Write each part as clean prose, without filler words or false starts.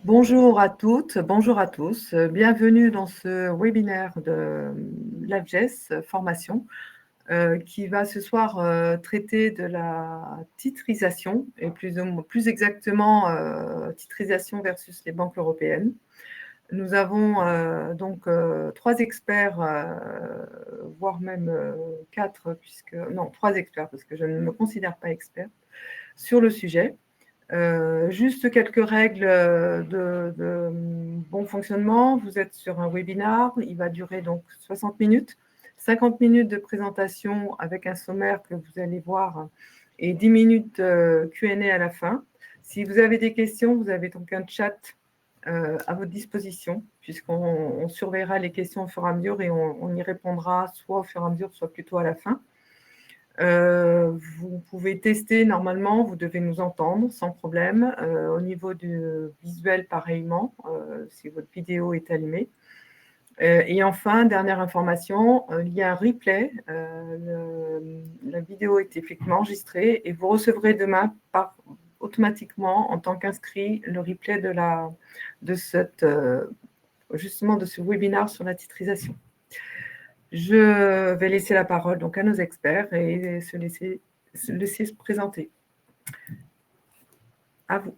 Bonjour à toutes, bonjour à tous. Bienvenue dans ce webinaire de l'AFGES Formation qui va ce soir traiter de la titrisation et plus exactement titrisation versus les banques européennes. Nous avons donc trois experts, voire même quatre, trois experts parce que je ne me considère pas experte sur le sujet. Juste quelques règles de bon fonctionnement. Vous êtes sur un webinar, il va durer donc 60 minutes, 50 minutes de présentation avec un sommaire que vous allez voir et 10 minutes Q&A à la fin. Si vous avez des questions, vous avez donc un chat à votre disposition, puisqu'on surveillera les questions au fur et à mesure et on y répondra soit au fur et à mesure, soit plutôt à la fin. Vous pouvez tester normalement, vous devez nous entendre sans problème. Au niveau du visuel, pareillement, si votre vidéo est allumée. Et enfin, dernière information, il y a un replay. La vidéo est effectivement enregistrée et vous recevrez demain automatiquement, en tant qu'inscrit, le replay justement de ce webinaire sur la titrisation. Je vais laisser la parole donc à nos experts et laisser se présenter. À vous.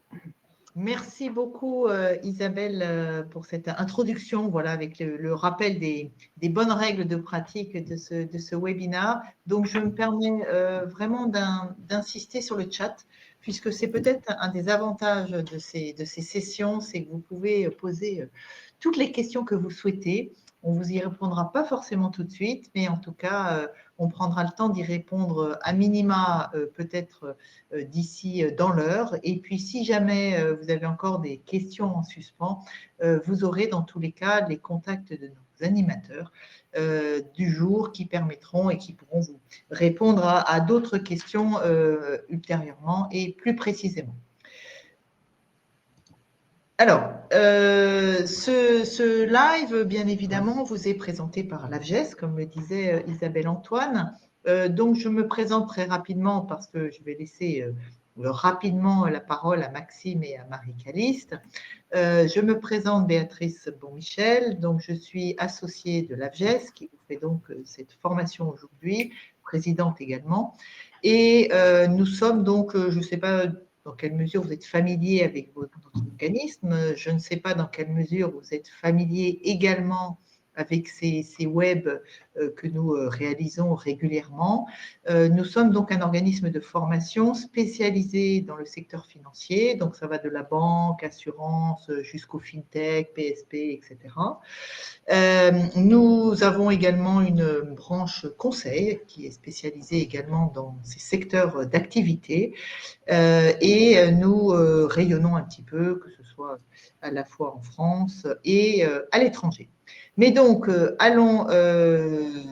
Merci beaucoup Isabelle pour cette introduction, voilà, avec le rappel des bonnes règles de pratique de ce webinaire. Donc, je me permets vraiment d'insister sur le chat, puisque c'est peut-être un des avantages de ces sessions, c'est que vous pouvez poser toutes les questions que vous souhaitez. On ne vous y répondra pas forcément tout de suite, mais en tout cas, on prendra le temps d'y répondre à minima, peut-être d'ici dans l'heure. Et puis, si jamais vous avez encore des questions en suspens, vous aurez dans tous les cas les contacts de nos animateurs du jour qui permettront et qui pourront vous répondre à d'autres questions ultérieurement et plus précisément. Alors, ce live, bien évidemment, vous est présenté par l'AFGES, comme le disait Isabelle Antoine. Donc, je me présente très rapidement parce que je vais laisser rapidement la parole à Maxime et à Marie-Caliste. Je me présente Béatrice Bonmichel, donc je suis associée de l'AFGES qui vous fait donc cette formation aujourd'hui, présidente également. Et nous sommes donc, je ne sais pas dans quelle mesure vous êtes familier avec votre organisme. Je ne sais pas dans quelle mesure vous êtes familier également avec ces webs que nous réalisons régulièrement. Nous sommes donc un organisme de formation spécialisé dans le secteur financier, donc ça va de la banque, assurance, jusqu'au fintech, PSP, etc. Nous avons également une branche conseil qui est spécialisée également dans ces secteurs d'activité et nous rayonnons un petit peu, que ce soit à la fois en France et à l'étranger. Mais donc, allons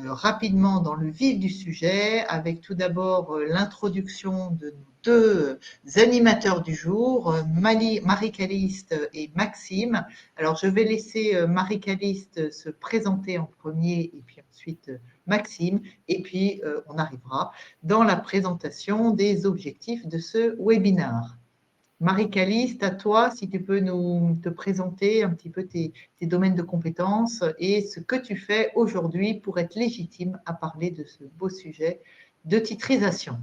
rapidement dans le vif du sujet avec tout d'abord l'introduction de nos deux animateurs du jour, Marie-Caliste et Maxime. Alors, je vais laisser Marie-Caliste se présenter en premier et puis ensuite Maxime, et puis on arrivera dans la présentation des objectifs de ce webinaire. Marie-Caliste, à toi, si tu peux te présenter un petit peu tes domaines de compétences et ce que tu fais aujourd'hui pour être légitime à parler de ce beau sujet de titrisation.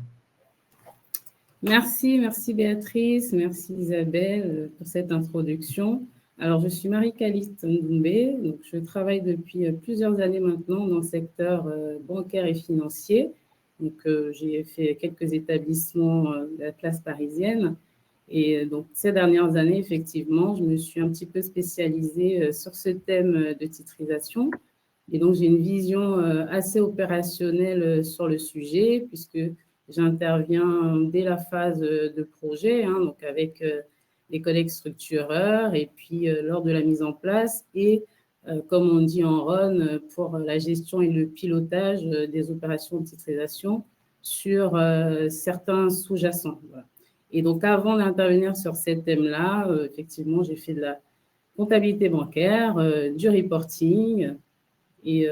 Merci Béatrice, merci Isabelle pour cette introduction. Alors, je suis Marie-Caliste Ndoumbé, donc je travaille depuis plusieurs années maintenant dans le secteur bancaire et financier. Donc, j'ai fait quelques établissements de la place parisienne. Et donc, ces dernières années, effectivement, je me suis un petit peu spécialisée sur ce thème de titrisation. Et donc, j'ai une vision assez opérationnelle sur le sujet, puisque j'interviens dès la phase de projet, donc avec les collègues structureurs, et puis lors de la mise en place, et comme on dit en RON, pour la gestion et le pilotage des opérations de titrisation sur certains sous-jacents. Voilà. Et donc, avant d'intervenir sur ces thèmes-là, effectivement, j'ai fait de la comptabilité bancaire, du reporting. Et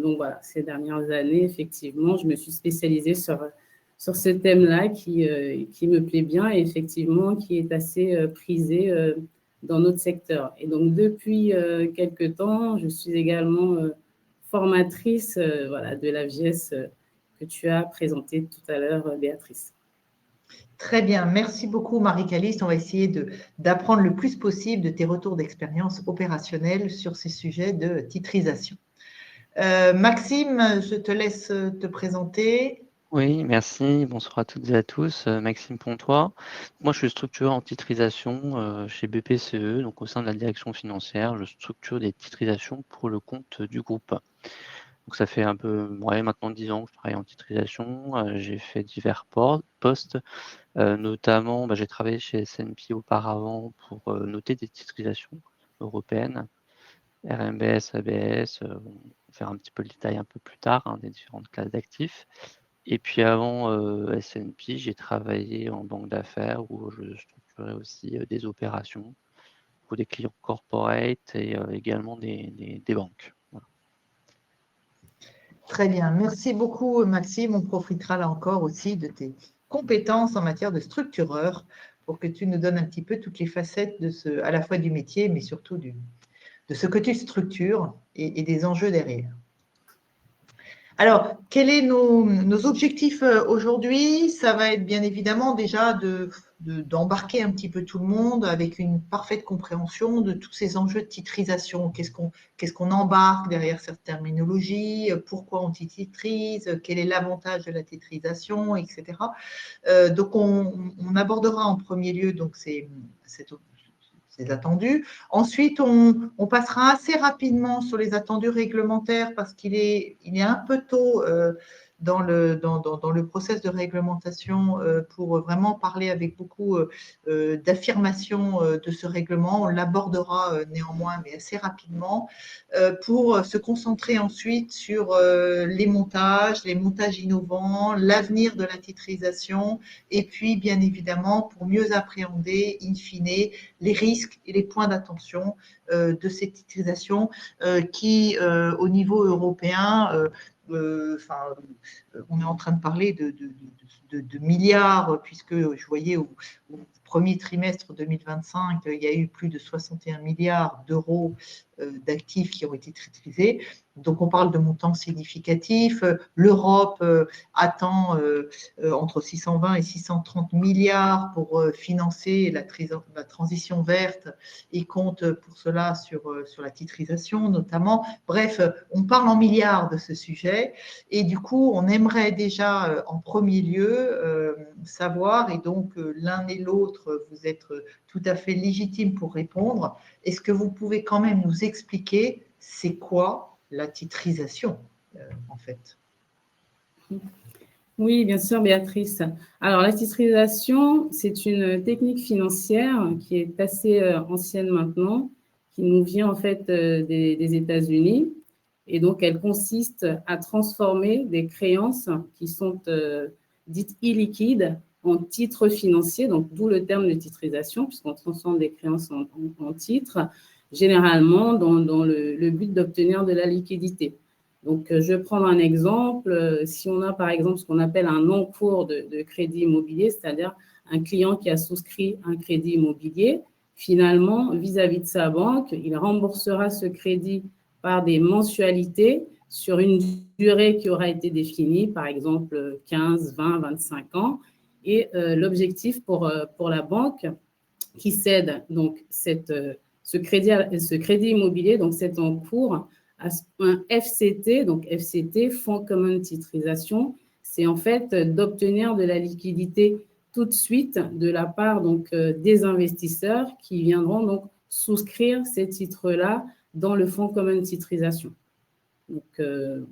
donc, voilà, ces dernières années, effectivement, je me suis spécialisée sur ce thème-là qui me plaît bien et effectivement qui est assez prisé dans notre secteur. Et donc, depuis quelques temps, je suis également formatrice voilà, de l'AVGS que tu as présenté tout à l'heure, Béatrice. Très bien, merci beaucoup Marie-Calice. On va essayer d'apprendre le plus possible de tes retours d'expérience opérationnelle sur ces sujets de titrisation. Maxime, je te laisse te présenter. Oui, merci. Bonsoir à toutes et à tous. Maxime Pontois. Moi, je suis structureur en titrisation chez BPCE, donc au sein de la direction financière. Je structure des titrisations pour le compte du groupe. Donc, ça fait un peu, maintenant 10 ans que je travaille en titrisation. J'ai fait divers postes, notamment, j'ai travaillé chez S&P auparavant pour noter des titrisations européennes, RMBS, ABS. On va faire un petit peu le détail un peu plus tard des différentes classes d'actifs. Et puis avant S&P, j'ai travaillé en banque d'affaires où je structurais aussi des opérations pour des clients corporate et également des banques. Voilà. Très bien, merci beaucoup Maxime. On profitera là encore aussi de tes compétences en matière de structureur pour que tu nous donnes un petit peu toutes les facettes à la fois du métier, mais surtout de ce que tu structures et des enjeux derrière. Alors, quels sont nos objectifs aujourd'hui? Ça va être bien évidemment déjà d'embarquer un petit peu tout le monde avec une parfaite compréhension de tous ces enjeux de titrisation. Qu'est-ce qu'on embarque derrière cette terminologie? Pourquoi on titrise? Quel est l'avantage de la titrisation, etc. Donc, on abordera en premier lieu donc ces attendus. Ensuite, on passera assez rapidement sur les attendus réglementaires parce qu'il est un peu tôt dans le process de réglementation pour vraiment parler avec beaucoup d'affirmation de ce règlement. On l'abordera néanmoins, mais assez rapidement, pour se concentrer ensuite sur les montages innovants, l'avenir de la titrisation, et puis bien évidemment pour mieux appréhender in fine les risques et les points d'attention de cette titrisation qui, au niveau européen, on est en train de parler de milliards, puisque je voyais au premier trimestre 2025, il y a eu plus de 61 milliards d'euros d'actifs qui ont été titrisés. Donc, on parle de montants significatifs. L'Europe attend entre 620 et 630 milliards pour financer la transition verte et compte pour cela sur la titrisation notamment. Bref, on parle en milliards de ce sujet et du coup, on aimerait déjà en premier lieu savoir, et donc l'un et l'autre, vous êtes tout à fait légitime pour répondre. Est-ce que vous pouvez quand même nous expliquer c'est quoi la titrisation en fait? Oui, bien sûr, Béatrice. Alors, la titrisation, c'est une technique financière qui est assez ancienne maintenant, qui nous vient en fait des États-Unis. Et donc, elle consiste à transformer des créances qui sont dites illiquides en titres financiers, donc d'où le terme de titrisation, puisqu'on transforme des créances en titres, généralement dans le but d'obtenir de la liquidité. Donc, je vais prendre un exemple. Si on a, par exemple, ce qu'on appelle un encours de crédit immobilier, c'est-à-dire un client qui a souscrit un crédit immobilier, finalement, vis-à-vis de sa banque, il remboursera ce crédit par des mensualités sur une durée qui aura été définie, par exemple 15, 20, 25 ans. Et l'objectif pour la banque qui cède donc ce crédit immobilier, donc cet encours, à un FCT, donc FCT, Fonds commun de titrisation, c'est en fait d'obtenir de la liquidité tout de suite de la part donc des investisseurs qui viendront donc souscrire ces titres-là dans le fonds commun de titrisation. Donc,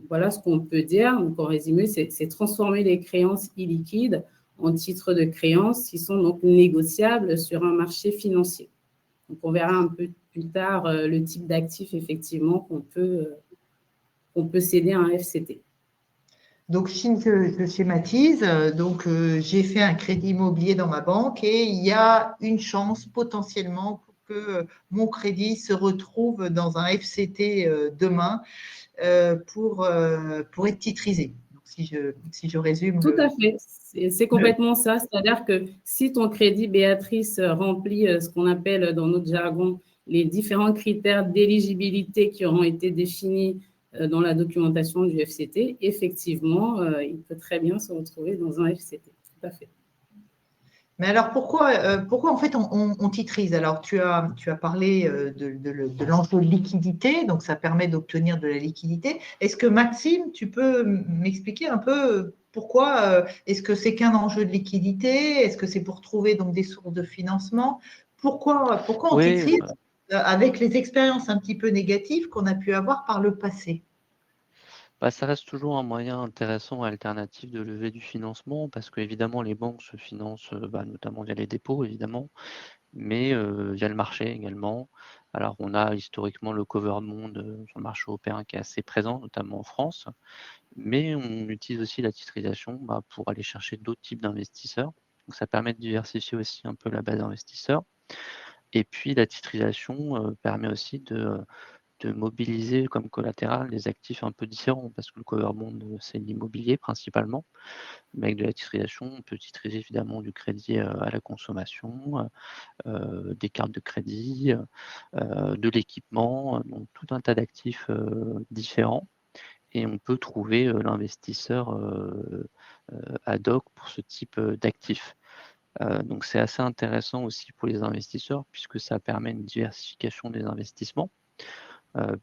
voilà ce qu'on peut dire. Donc, en résumé, c'est transformer les créances illiquides en titres de créances qui sont donc négociables sur un marché financier. Donc, on verra un peu plus tard le type d'actif, effectivement, qu'on peut céder à un FCT. Donc, je schématise. Donc, j'ai fait un crédit immobilier dans ma banque et il y a une chance potentiellement pour que mon crédit se retrouve dans un FCT demain pour être titrisé. Donc, si je résume. Tout à fait. C'est complètement ça. C'est-à-dire que si ton crédit, Béatrice, remplit ce qu'on appelle dans notre jargon les différents critères d'éligibilité qui auront été définis dans la documentation du FCT, effectivement, il peut très bien se retrouver dans un FCT. Tout à fait. Mais alors, pourquoi en fait on titrise? Alors, tu as parlé de l'enjeu de liquidité, donc ça permet d'obtenir de la liquidité. Est-ce que Maxime, tu peux m'expliquer un peu pourquoi est-ce que c'est qu'un enjeu de liquidité? Est-ce que c'est pour trouver donc des sources de financement? Pourquoi on Oui, titrise avec les expériences un petit peu négatives qu'on a pu avoir par le passé? ça reste toujours un moyen intéressant et alternatif de lever du financement parce qu'évidemment, les banques se financent notamment via les dépôts, évidemment, mais via le marché également. Alors, on a historiquement le covered bond sur le marché européen qui est assez présent, notamment en France, mais on utilise aussi la titrisation pour aller chercher d'autres types d'investisseurs. Donc, ça permet de diversifier aussi un peu la base d'investisseurs. Et puis, la titrisation permet aussi de mobiliser comme collatéral des actifs un peu différents, parce que le covered bond, c'est l'immobilier principalement, mais avec de la titrisation, on peut titriser évidemment du crédit à la consommation, des cartes de crédit, de l'équipement, donc tout un tas d'actifs différents. Et on peut trouver l'investisseur ad hoc pour ce type d'actifs. Donc c'est assez intéressant aussi pour les investisseurs puisque ça permet une diversification des investissements,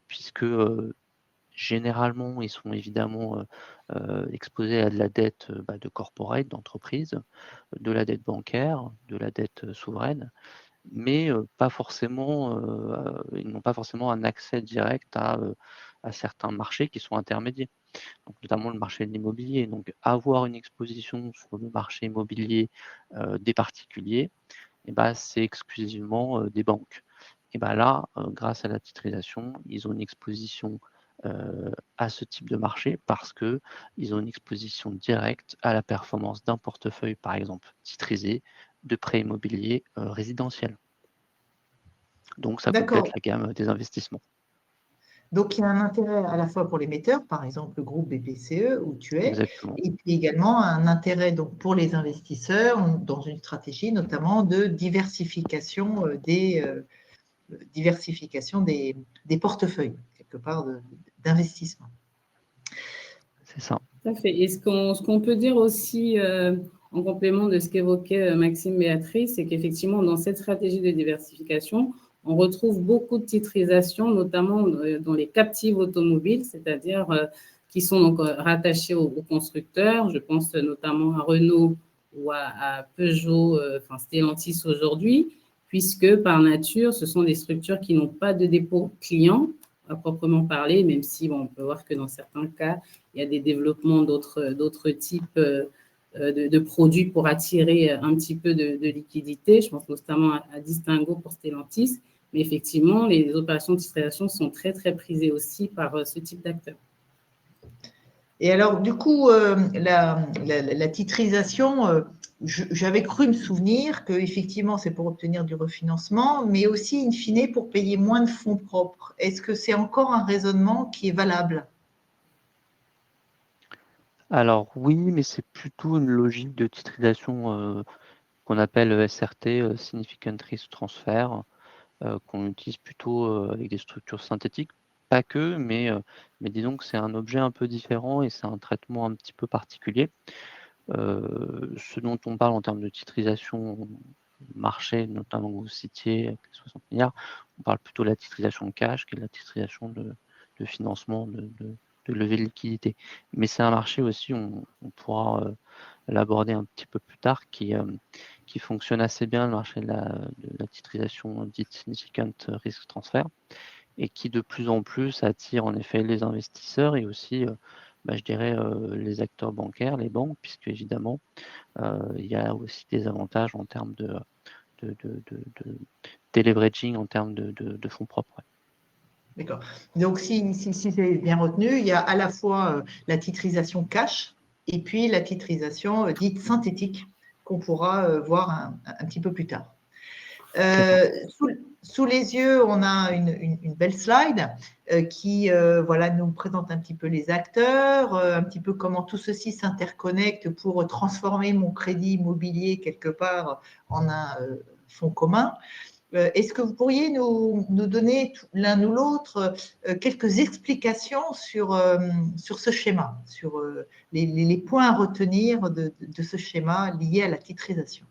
puisque généralement ils sont évidemment exposés à de la dette de corporate, d'entreprise, de la dette bancaire, de la dette souveraine, mais pas forcément, ils n'ont pas forcément un accès direct à certains marchés qui sont intermédiaires, donc notamment le marché de l'immobilier. Donc avoir une exposition sur le marché immobilier des particuliers, c'est exclusivement des banques. Et là, grâce à la titrisation, ils ont une exposition à ce type de marché parce qu'ils ont une exposition directe à la performance d'un portefeuille, par exemple, titrisé de prêts immobiliers résidentiels. Donc, ça complète D'accord. la gamme des investissements. Donc, il y a un intérêt à la fois pour l'émetteur, par exemple le groupe BPCE où tu es, Exactement. et puis également un intérêt donc, pour les investisseurs dans une stratégie notamment de diversification des portefeuilles, quelque part d'investissement. C'est ça. Tout à fait. Et ce qu'on peut dire aussi en complément de ce qu'évoquait Maxime Béatrice, c'est qu'effectivement, dans cette stratégie de diversification, on retrouve beaucoup de titrisation, notamment dans les captives automobiles, c'est-à-dire qui sont donc rattachés aux constructeurs. Je pense notamment à Renault ou à Peugeot, enfin Stellantis aujourd'hui, puisque par nature, ce sont des structures qui n'ont pas de dépôt client à proprement parler, même si on peut voir que dans certains cas, il y a des développements d'autres types de produits pour attirer un petit peu de liquidité. Je pense notamment à Distingo pour Stellantis. Mais effectivement, les opérations de titrisation sont très, très prisées aussi par ce type d'acteurs. Et alors, du coup, la titrisation, j'avais cru me souvenir qu'effectivement, c'est pour obtenir du refinancement, mais aussi, in fine, pour payer moins de fonds propres. Est-ce que c'est encore un raisonnement qui est valable? Alors oui, mais c'est plutôt une logique de titrisation qu'on appelle SRT, Significant Risk Transfer, qu'on utilise plutôt avec des structures synthétiques. Pas que, mais disons que c'est un objet un peu différent et c'est un traitement un petit peu particulier. Ce dont on parle en termes de titrisation marché, notamment que vous citiez avec les 60 milliards, on parle plutôt de la titrisation de cash qui est de la titrisation de financement, de levée de liquidité. Mais c'est un marché aussi, on pourra l'aborder un petit peu plus tard, qui fonctionne assez bien, le marché de la titrisation dite Significant Risk Transfer, et qui de plus en plus attire en effet les investisseurs et aussi, je dirais, les acteurs bancaires, les banques, puisque évidemment, il y a aussi des avantages en termes de deleveraging, en termes de fonds propres. D'accord. Donc, si j'ai bien retenu, il y a à la fois la titrisation cash et puis la titrisation dite synthétique qu'on pourra voir un petit peu plus tard. Sous les yeux, on a une belle slide qui voilà, nous présente un petit peu les acteurs, un petit peu comment tout ceci s'interconnecte pour transformer mon crédit immobilier quelque part en un fonds commun. Est-ce que vous pourriez nous donner l'un ou l'autre quelques explications sur ce schéma, sur les points à retenir de ce schéma lié à la titrisation?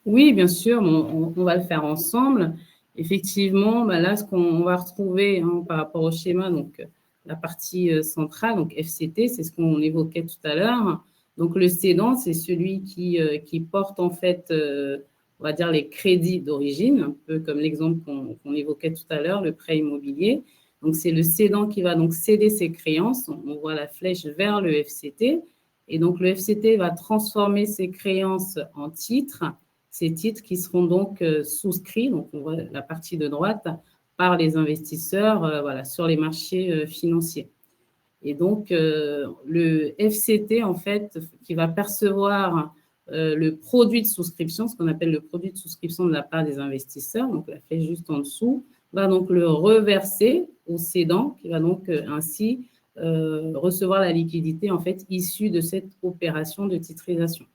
Oui, bien sûr, on va le faire ensemble. Effectivement, là, ce qu'on va retrouver par rapport au schéma, donc la partie centrale, donc FCT, c'est ce qu'on évoquait tout à l'heure. Donc le cédant, c'est celui qui porte en fait, on va dire, les crédits d'origine, un peu comme l'exemple qu'on évoquait tout à l'heure, le prêt immobilier. Donc c'est le cédant qui va donc céder ses créances. On voit la flèche vers le FCT. Et donc le FCT va transformer ses créances en titres. Ces titres qui seront donc souscrits, donc on voit la partie de droite, par les investisseurs voilà, sur les marchés financiers. Et donc, le FCT, en fait, qui va percevoir le produit de souscription, ce qu'on appelle le produit de souscription de la part des investisseurs, donc la flèche juste en dessous, va donc le reverser au cédant, qui va donc ainsi recevoir la liquidité, en fait, issue de cette opération de titrisation.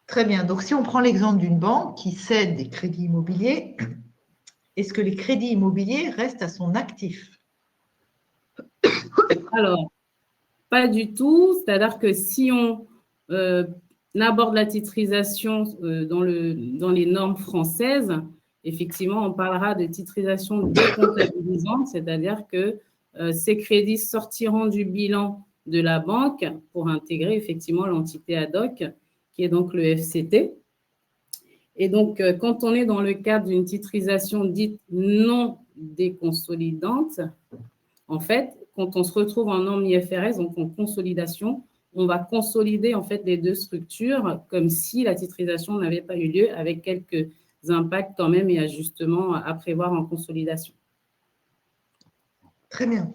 Très bien. Donc, si on prend l'exemple d'une banque qui cède des crédits immobiliers, est-ce que les crédits immobiliers restent à son actif? Alors, pas du tout. C'est-à-dire que si on aborde la titrisation dans les normes françaises, effectivement, on parlera de titrisation décomptabilisante, c'est-à-dire que ces crédits sortiront du bilan de la banque pour intégrer effectivement l'entité ad hoc, qui est donc le FCT. Et donc, quand on est dans le cadre d'une titrisation dite non déconsolidante, en fait, quand on se retrouve en norme IFRS, donc en consolidation, on va consolider en fait les deux structures comme si la titrisation n'avait pas eu lieu, avec quelques impacts quand même et ajustements à prévoir en consolidation. Très bien.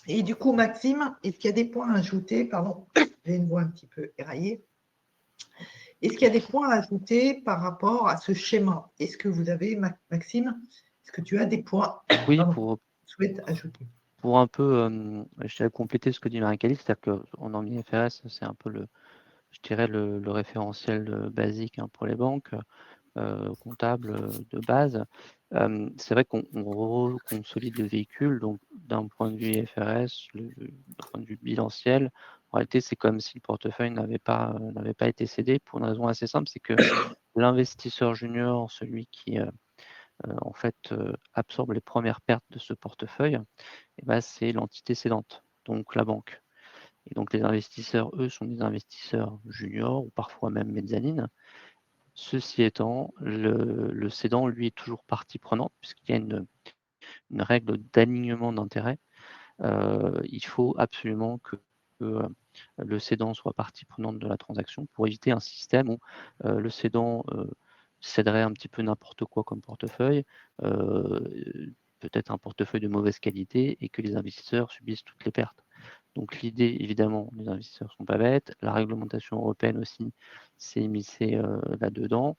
Et du coup, Maxime, est-ce qu'il y a des points à ajouter? Pardon, j'ai une voix un petit peu éraillée. Est-ce qu'il y a des points à ajouter par rapport à ce schéma? Est-ce que vous avez, Maxime, est-ce que tu as des points Oui, que tu souhaites ajouter? pour un peu, je dirais, compléter ce que dit Marie-Calice, c'est-à-dire qu'en norme IFRS, c'est un peu je dirais, le référentiel basique pour les banques. Comptable de base. C'est vrai qu'on reconsolide le véhicule, donc d'un point de vue IFRS, d'un point de vue bilanciel, en réalité, c'est comme si le portefeuille n'avait pas été cédé pour une raison assez simple, c'est que l'investisseur junior, celui qui en fait absorbe les premières pertes de ce portefeuille, et ben, c'est l'entité cédante, donc la banque. Et donc les investisseurs, eux, sont des investisseurs juniors ou parfois même mezzanine. Ceci étant, le cédant, lui, est toujours partie prenante, puisqu'il y a une règle d'alignement d'intérêt. Il faut absolument que le cédant soit partie prenante de la transaction pour éviter un système où le cédant céderait un petit peu n'importe quoi comme portefeuille, peut-être un portefeuille de mauvaise qualité, et que les investisseurs subissent toutes les pertes. Donc l'idée, évidemment, les investisseurs ne sont pas bêtes. La réglementation européenne aussi s'est immiscée là-dedans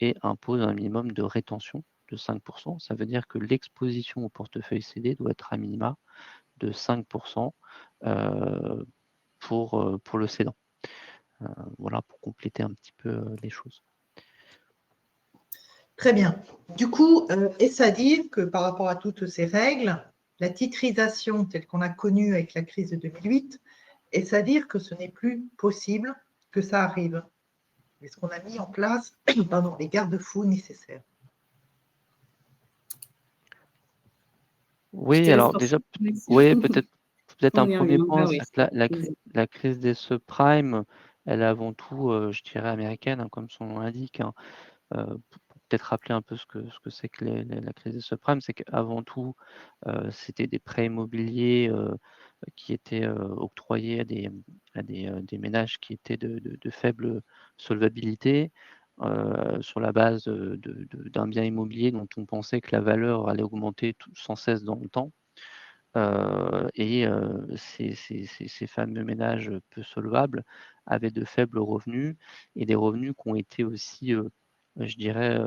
et impose un minimum de rétention de 5%. Ça veut dire que l'exposition au portefeuille cédé doit être à minima de 5% pour le cédant. Voilà, pour compléter un petit peu les choses. Très bien. Du coup, est-ce à dire que par rapport à toutes ces règles, la titrisation telle qu'on a connue avec la crise de 2008, est-ce à dire que ce n'est plus possible que ça arrive? Est-ce qu'on a mis en place les garde-fous nécessaires? Oui, alors déjà, oui, peut-être un premier point, oui. c'est que la crise des subprimes, elle est avant tout, je dirais, américaine, comme son nom l'indique. Pour peut-être rappeler un peu ce que c'est que la crise des subprimes, c'est qu'avant tout, c'était des prêts immobiliers qui étaient octroyés à des ménages qui étaient de faible solvabilité, sur la base d'un bien immobilier dont on pensait que la valeur allait augmenter sans cesse dans le temps. Et ces fameux ménages peu solvables avaient de faibles revenus, et des revenus qui ont été aussi je dirais,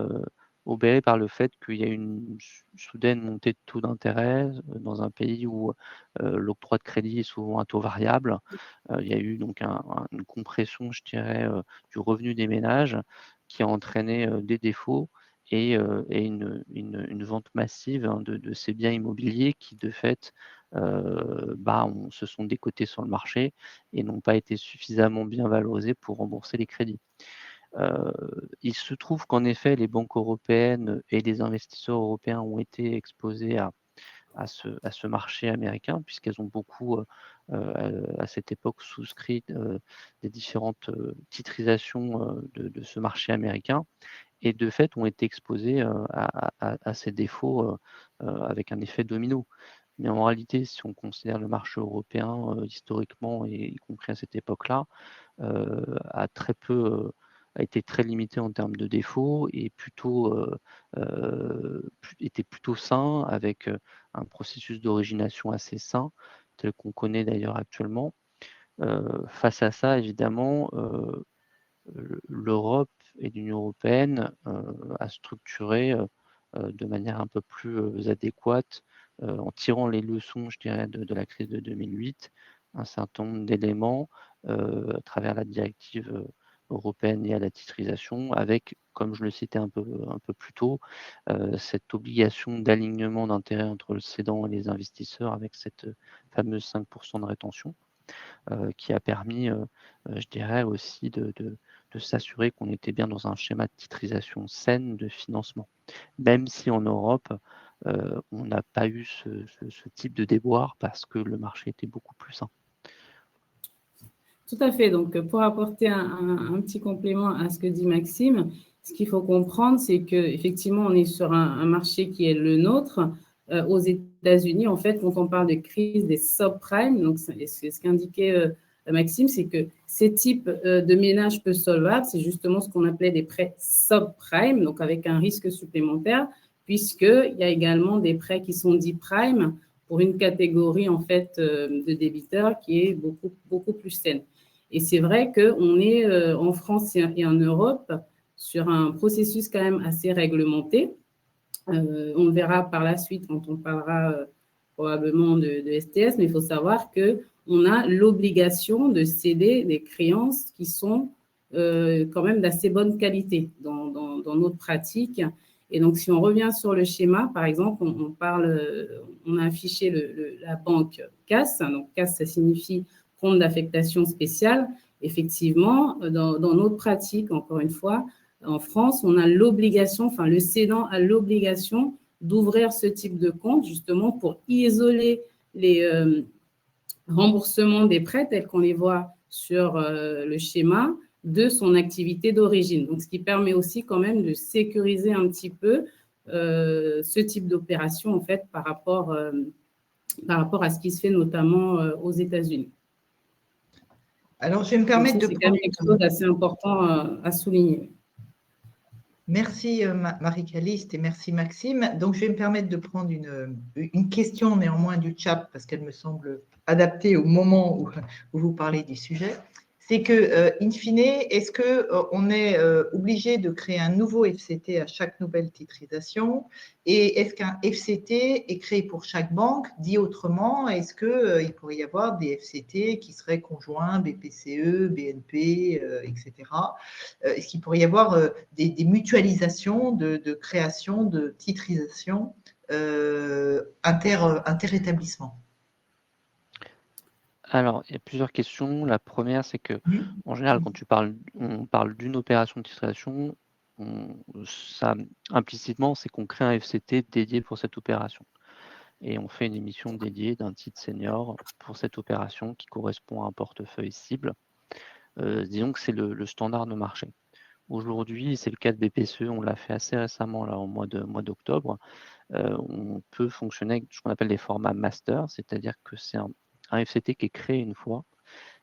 obéré par le fait qu'il y a une soudaine montée de taux d'intérêt dans un pays où l'octroi de crédit est souvent à taux variable. Il y a eu donc une compression, je dirais, du revenu des ménages qui a entraîné des défauts et une vente massive, hein, de ces biens immobiliers qui, de fait, se sont décotés sur le marché et n'ont pas été suffisamment bien valorisés pour rembourser les crédits. Heu, il se trouve qu'en effet, les banques européennes et les investisseurs européens ont été exposés à ce marché américain puisqu'elles ont beaucoup, à cette époque souscrit, des différentes, titrisations, de ce marché américain et de fait ont été exposées, à ces défauts, avec un effet domino. Mais en réalité, si on considère le marché européen, historiquement et y compris à cette époque-là, a très peu, a été très limité en termes de défauts et plutôt, était plutôt sain avec, un processus d'origination assez sain, tel qu'on connaît d'ailleurs actuellement. Face à ça, évidemment, l'Europe et l'Union européenne, a structuré, de manière un peu plus, adéquate, en tirant les leçons, je dirais, de la crise de 2008, un certain nombre d'éléments, à travers la directive, européenne liée à la titrisation avec, comme je le citais un peu plus tôt, cette obligation d'alignement d'intérêts entre le cédant et les investisseurs avec cette, fameuse 5 de rétention, qui a permis, je dirais aussi de s'assurer qu'on était bien dans un schéma de titrisation saine de financement. Même si en Europe, on n'a pas eu ce type de déboire parce que le marché était beaucoup plus sain. Tout à fait. Donc, pour apporter un petit complément à ce que dit Maxime, ce qu'il faut comprendre, c'est qu'effectivement, on est sur un marché qui est le nôtre. Aux États-Unis, en fait, quand on parle de crise des subprimes, donc c'est ce qu'indiquait Maxime, c'est que ces types de ménages peu solvables, c'est justement ce qu'on appelait des prêts subprime, donc avec un risque supplémentaire, puisqu'il y a également des prêts qui sont dits prime pour une catégorie en fait de débiteurs qui est beaucoup plus saine. Et c'est vrai qu'on est en France et en Europe sur un processus quand même assez réglementé. On le verra par la suite quand on parlera probablement de STS, mais il faut savoir qu'on a l'obligation de céder des créances qui sont quand même d'assez bonne qualité dans notre pratique. Et donc, si on revient sur le schéma, par exemple, on a affiché la banque CAS. Donc, CAS, ça signifie compte d'affectation spéciale. Effectivement, dans notre pratique, encore une fois, en France, on a l'obligation, enfin le cédant a l'obligation d'ouvrir ce type de compte justement pour isoler les remboursements des prêts tels qu'on les voit sur le schéma de son activité d'origine. Donc, ce qui permet aussi quand même de sécuriser un petit peu ce type d'opération en fait par rapport à ce qui se fait notamment aux États-Unis. Alors, je vais me permettre de c'est quand même quelque chose d'assez important à souligner. Merci Marie-Caliste et merci Maxime. Donc, je vais me permettre de prendre une question néanmoins du chat parce qu'elle me semble adaptée au moment où vous parlez du sujet. C'est que, in fine, est-ce qu'on est obligé de créer un nouveau FCT à chaque nouvelle titrisation? Et est-ce qu'un FCT est créé pour chaque banque? Dit autrement, est-ce qu'il pourrait y avoir des FCT qui seraient conjoints, BPCE, BNP, etc. Est-ce qu'il pourrait y avoir des mutualisations de création, de titrisation inter-établissement? Alors, il y a plusieurs questions. La première, c'est que, en général, quand on parle d'une opération de titrisation, ça, implicitement, c'est qu'on crée un FCT dédié pour cette opération. Et on fait une émission dédiée d'un titre senior pour cette opération qui correspond à un portefeuille cible. Disons que c'est le standard de marché. Aujourd'hui, c'est le cas de BPCE, on l'a fait assez récemment, là, au mois d'octobre. On peut fonctionner avec ce qu'on appelle des formats master, c'est-à-dire que c'est un FCT qui est créé une fois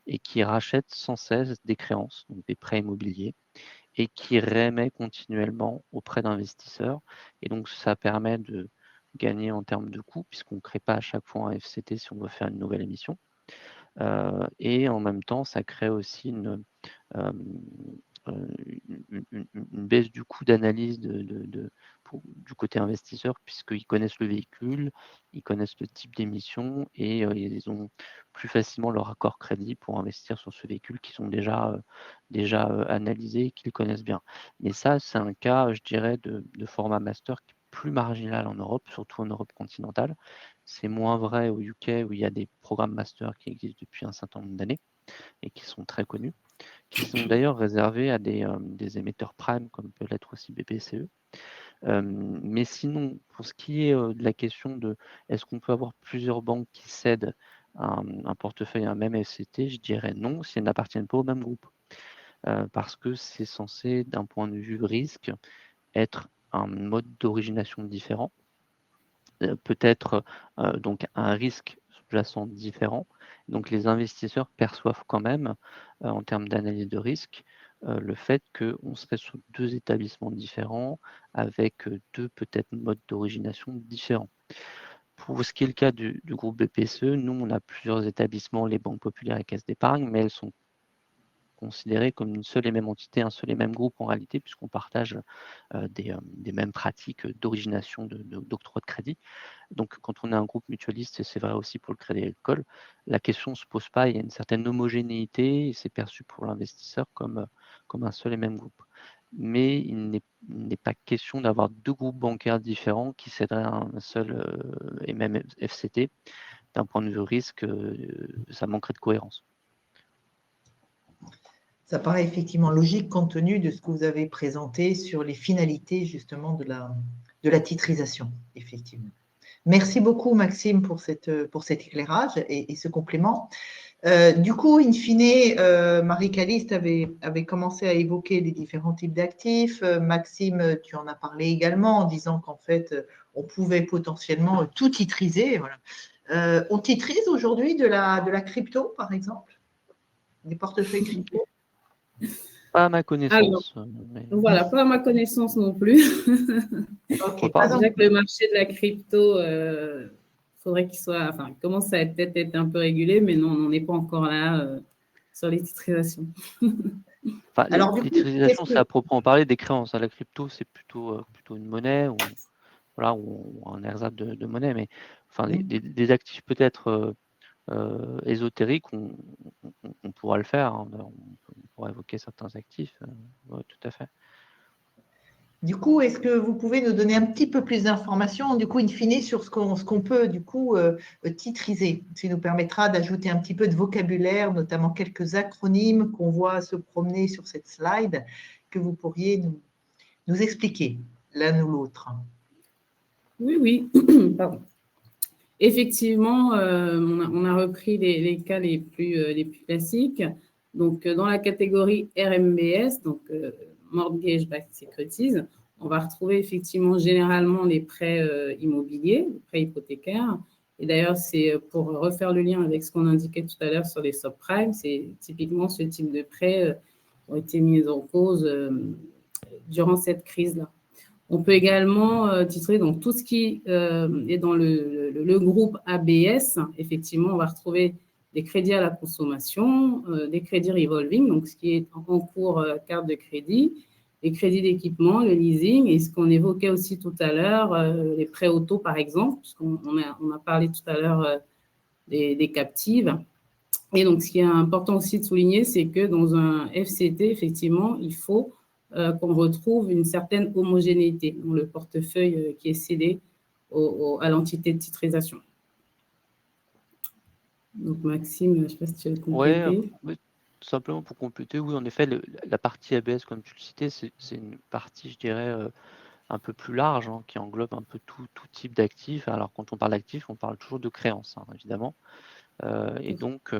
et qui rachète sans cesse des créances, donc des prêts immobiliers, et qui réémet continuellement auprès d'investisseurs. Et donc, ça permet de gagner en termes de coûts, puisqu'on ne crée pas à chaque fois un FCT si on veut faire une nouvelle émission. Et en même temps, ça crée aussi une baisse du coût d'analyse du côté investisseur, puisqu'ils connaissent le véhicule, ils connaissent le type d'émission et ils ont plus facilement leur accord crédit pour investir sur ce véhicule qu'ils ont déjà analysé et qu'ils connaissent bien. Mais ça, c'est un cas, je dirais, de format master qui est plus marginal en Europe, surtout en Europe continentale. C'est moins vrai au UK où il y a des programmes master qui existent depuis un certain nombre d'années et qui sont très connus, qui sont d'ailleurs réservés à des émetteurs prime comme peut l'être aussi BPCE. Mais sinon, pour ce qui est de la question de est-ce qu'on peut avoir plusieurs banques qui cèdent un portefeuille à un même FCT, je dirais non si elles n'appartiennent pas au même groupe. Parce que c'est censé, d'un point de vue risque, être un mode d'origination différent, peut-être donc un risque sous-jacent différent. Donc les investisseurs perçoivent quand même, en termes d'analyse de risque, le fait qu'on serait sur 2 établissements différents avec 2 peut-être modes d'origination différents. Pour ce qui est le cas du groupe BPCE, nous on a plusieurs établissements, les banques populaires et caisses d'épargne, mais elles sont considérées comme une seule et même entité, un seul et même groupe en réalité, puisqu'on partage des mêmes pratiques d'origination d'octroi de crédit. Donc, quand on est un groupe mutualiste, et c'est vrai aussi pour le crédit agricole, la question ne se pose pas, il y a une certaine homogénéité et c'est perçu pour l'investisseur comme un seul et même groupe. Mais il n'est pas question d'avoir 2 groupes bancaires différents qui céderaient à un seul et même FCT. D'un point de vue risque, ça manquerait de cohérence. Ça paraît effectivement logique compte tenu de ce que vous avez présenté sur les finalités justement de la titrisation, effectivement. Merci beaucoup Maxime pour cet éclairage et ce complément. Du coup, in fine, Marie-Caliste avait commencé à évoquer les différents types d'actifs. Maxime, tu en as parlé également en disant qu'en fait, on pouvait potentiellement tout titriser. Voilà. On titrise aujourd'hui de la crypto, par exemple, des portefeuilles crypto? Pas à ma Alors, connaissance. voilà, pas à ma connaissance non plus. Ok, pas. Déjà que le marché de la crypto, faudrait qu'il soit, enfin, il commence à peut-être être un peu régulé, mais non, on n'en est pas encore là sur les titrisations. Enfin, Alors, du les coup, titrisation, c'est à proprement parler des créances. La crypto, c'est plutôt une monnaie ou un ersatz de monnaie, mais enfin, des actifs peut-être ésotériques, on pourra le faire. Hein. On pourra évoquer certains actifs. Ouais, tout à fait. Du coup, est-ce que vous pouvez nous donner un petit peu plus d'informations, du coup, in fine, sur ce qu'on peut, du coup, titriser? Ça nous permettra d'ajouter un petit peu de vocabulaire, notamment quelques acronymes qu'on voit se promener sur cette slide, que vous pourriez nous expliquer l'un ou l'autre. Oui, pardon. Effectivement, on a repris les cas les plus classiques. Donc, dans la catégorie RMBS, donc Mortgage Backed Securities, on va retrouver effectivement généralement les prêts immobiliers, les prêts hypothécaires. Et d'ailleurs, c'est pour refaire le lien avec ce qu'on indiquait tout à l'heure sur les subprimes, c'est typiquement ce type de prêts ont été mis en cause durant cette crise-là. On peut également titrer donc tout ce qui est dans le groupe ABS. Effectivement, on va retrouver des crédits à la consommation, des crédits revolving, donc ce qui est en cours carte de crédit, les crédits d'équipement, le leasing et ce qu'on évoquait aussi tout à l'heure, les prêts auto par exemple, puisqu'on a parlé tout à l'heure des captives. Et donc, ce qui est important aussi de souligner, c'est que dans un FCT, effectivement, il faut qu'on retrouve une certaine homogénéité dans le portefeuille qui est cédé à l'entité de titrisation. Donc, Maxime, je ne sais pas si tu veux compléter. Ouais, tout simplement pour compléter, oui, en effet, la partie ABS, comme tu le citais, c'est une partie, je dirais, un peu plus large, hein, qui englobe un peu tout type d'actifs. Alors, quand on parle d'actifs, on parle toujours de créances, hein, évidemment. Et donc,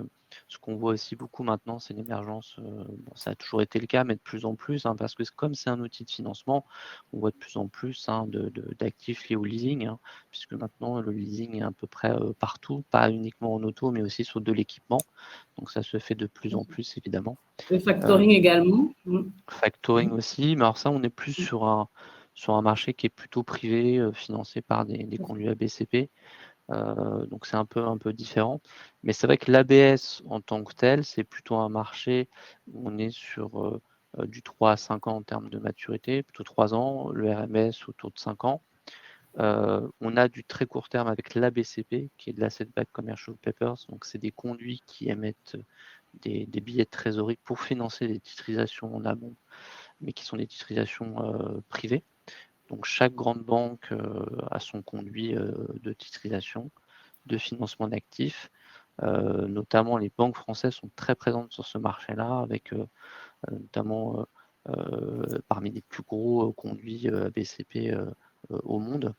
ce qu'on voit aussi beaucoup maintenant, c'est l'émergence, ça a toujours été le cas, mais de plus en plus, hein, parce que comme c'est un outil de financement, on voit de plus en plus d'actifs liés au leasing, hein, puisque maintenant, le leasing est à peu près partout, pas uniquement en auto, mais aussi sur de l'équipement. Donc, ça se fait de plus en plus, évidemment. Le factoring également. Factoring aussi, mais alors ça, on est plus sur un marché qui est plutôt privé, financé par des conduits ABCP. Donc c'est un peu différent. Mais c'est vrai que l'ABS en tant que tel, c'est plutôt un marché où on est sur du 3 à 5 ans en termes de maturité, plutôt 3 ans, le RMBS autour de 5 ans. On a du très court terme avec l'ABCP, qui est de l'Asset-Backed Commercial Papers, donc c'est des conduits qui émettent des billets de trésorerie pour financer des titrisations en amont, mais qui sont des titrisations privées. Donc chaque grande banque a son conduit de titrisation, de financement d'actifs. Notamment les banques françaises sont très présentes sur ce marché-là, avec notamment parmi les plus gros conduits ABCP au monde.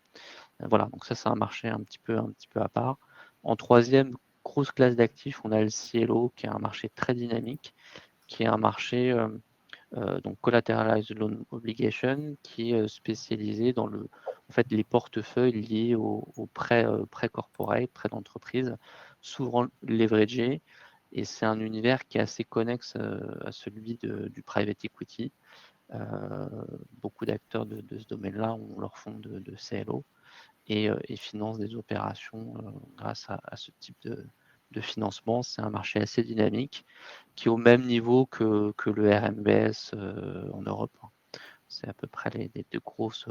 Voilà, donc ça c'est un marché un petit peu à part. En troisième grosse classe d'actifs, on a le CLO, qui est un marché très dynamique, qui est un marché donc Collateralized Loan Obligation, qui est spécialisé dans en fait, les portefeuilles liés aux prêts corporate, prêts d'entreprise, souvent leveragés, et c'est un univers qui est assez connexe à celui du private equity. Beaucoup d'acteurs de ce domaine-là ont leur fonds de CLO et financent des opérations grâce à ce type de financement. C'est un marché assez dynamique qui est au même niveau que le RMBS en Europe. C'est à peu près les deux grosses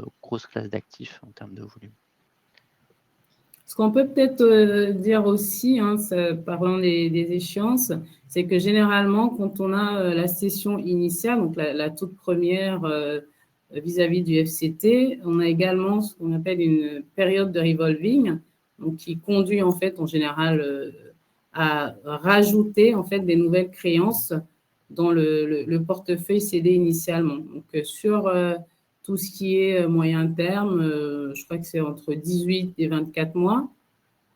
classes d'actifs en termes de volume. Ce qu'on peut peut-être dire aussi, parlant des échéances, c'est que généralement, quand on a la session initiale, donc la toute première vis-à-vis du FCT, on a également ce qu'on appelle une période de revolving, donc qui conduit en fait en général à rajouter en fait des nouvelles créances dans le portefeuille cédé initialement. Donc sur tout ce qui est moyen terme, je crois que c'est entre 18 et 24 mois.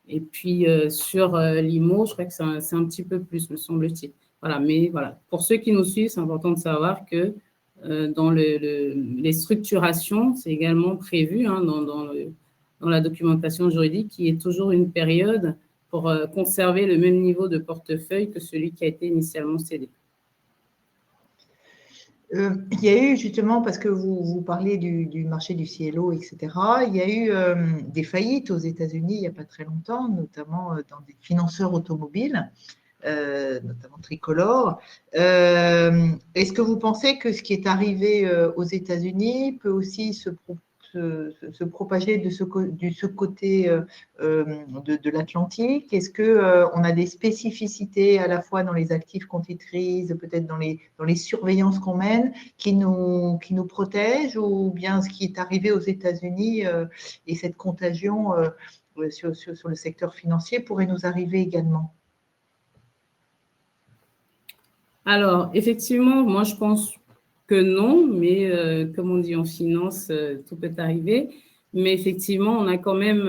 Et puis, sur l'IMO, je crois que c'est un petit peu plus, me semble-t-il. Voilà, mais voilà, pour ceux qui nous suivent, c'est important de savoir que dans les structurations, c'est également prévu dans la documentation juridique qu'il y ait toujours une période pour conserver le même niveau de portefeuille que celui qui a été initialement cédé. Il y a eu justement, parce que vous parlez du marché du CLO, etc., il y a eu des faillites aux États-Unis il n'y a pas très longtemps, notamment dans des financeurs automobiles, notamment Tricolor. Est-ce que vous pensez que ce qui est arrivé aux États-Unis peut aussi se propager de ce côté de l'Atlantique? Est-ce qu'on a des spécificités à la fois dans les actifs qu'on titrise, peut-être dans les surveillances qu'on mène, qui nous protègent, ou bien ce qui est arrivé aux États-Unis et cette contagion sur le secteur financier pourrait nous arriver également? Alors, effectivement, moi, je pense que non, mais comme on dit en finance, tout peut arriver. Mais effectivement, on a quand même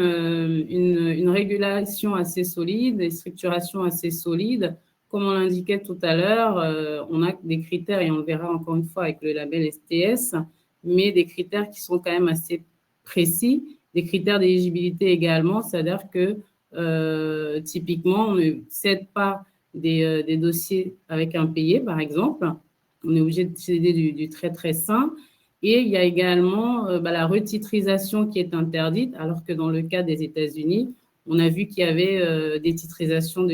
une régulation assez solide, des structurations assez solides. Comme on l'indiquait tout à l'heure, on a des critères, et on le verra encore une fois avec le label STS, mais des critères qui sont quand même assez précis, des critères d'éligibilité également, c'est-à-dire que typiquement, on ne cède pas des dossiers avec impayé, par exemple. On est obligé de céder du très, très sain. Et il y a également la retitrisation qui est interdite, alors que dans le cas des États-Unis, on a vu qu'il y avait des titrisations,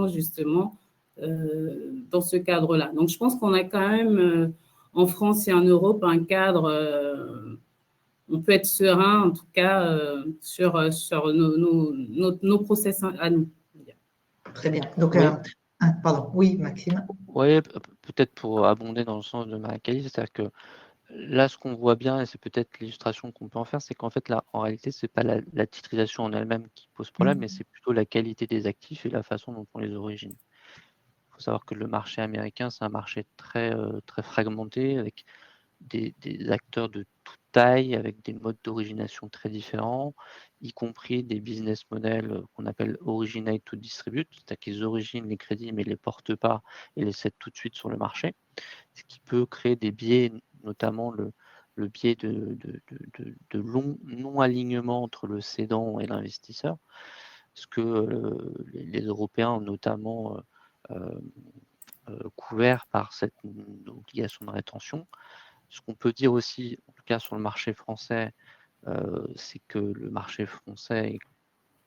justement, dans ce cadre-là. Donc, je pense qu'on a quand même, en France et en Europe, un cadre, on peut être serein, en tout cas, sur nos process à nous. Très bien. Donc, Oui. pardon, oui, Maxime. Oui, peut-être pour abonder dans le sens de Marie-Calice, c'est-à-dire que là, ce qu'on voit bien, et c'est peut-être l'illustration qu'on peut en faire, c'est qu'en fait, là, en réalité, c'est pas la titrisation en elle-même qui pose problème, mais c'est plutôt la qualité des actifs et la façon dont on les origine. Il faut savoir que le marché américain, c'est un marché très, très fragmenté, avec des acteurs de toute taille, avec des modes d'origination très différents, y compris des business models qu'on appelle originate to distribute, c'est-à-dire qu'ils originent les crédits mais ne les portent pas et les cèdent tout de suite sur le marché, ce qui peut créer des biais, notamment le biais de long non-alignement entre le cédant et l'investisseur, ce que les Européens ont notamment couvert par cette obligation de rétention. Ce qu'on peut dire aussi, en tout cas sur le marché français, c'est que le marché français est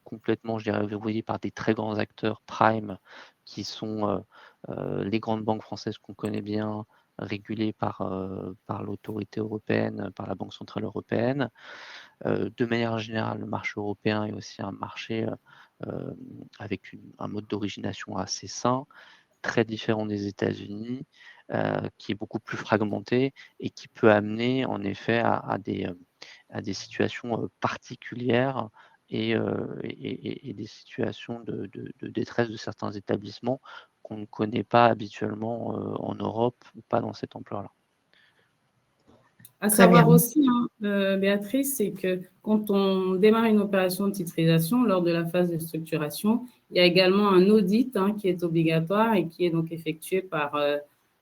complètement, je dirais, verrouillé par des très grands acteurs prime qui sont les grandes banques françaises qu'on connaît bien, régulé par l'autorité européenne, par la Banque centrale européenne. De manière générale, le marché européen est aussi un marché avec un mode d'origination assez sain, très différent des États-Unis, qui est beaucoup plus fragmenté et qui peut amener en effet à des situations particulières et des situations de détresse de certains établissements qu'on ne connaît pas habituellement en Europe, ou pas dans cette ampleur-là. À Très bien. savoir aussi, Béatrice, c'est que quand on démarre une opération de titrisation, lors de la phase de structuration, il y a également un audit qui est obligatoire et qui est donc effectué par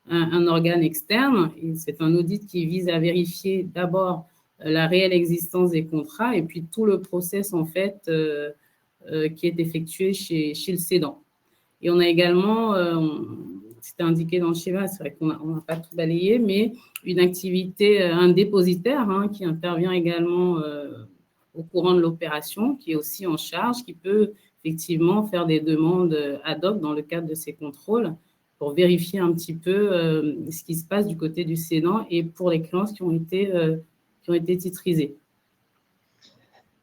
un organe externe. Et c'est un audit qui vise à vérifier d'abord la réelle existence des contrats et puis tout le process en fait qui est effectué chez le cédant. Et on a également, c'était indiqué dans le schéma, c'est vrai qu'on n'a pas tout balayé, mais une activité, un dépositaire qui intervient également au courant de l'opération, qui est aussi en charge, qui peut effectivement faire des demandes ad hoc dans le cadre de ces contrôles pour vérifier un petit peu ce qui se passe du côté du cédant et pour les créances qui ont été titrisées.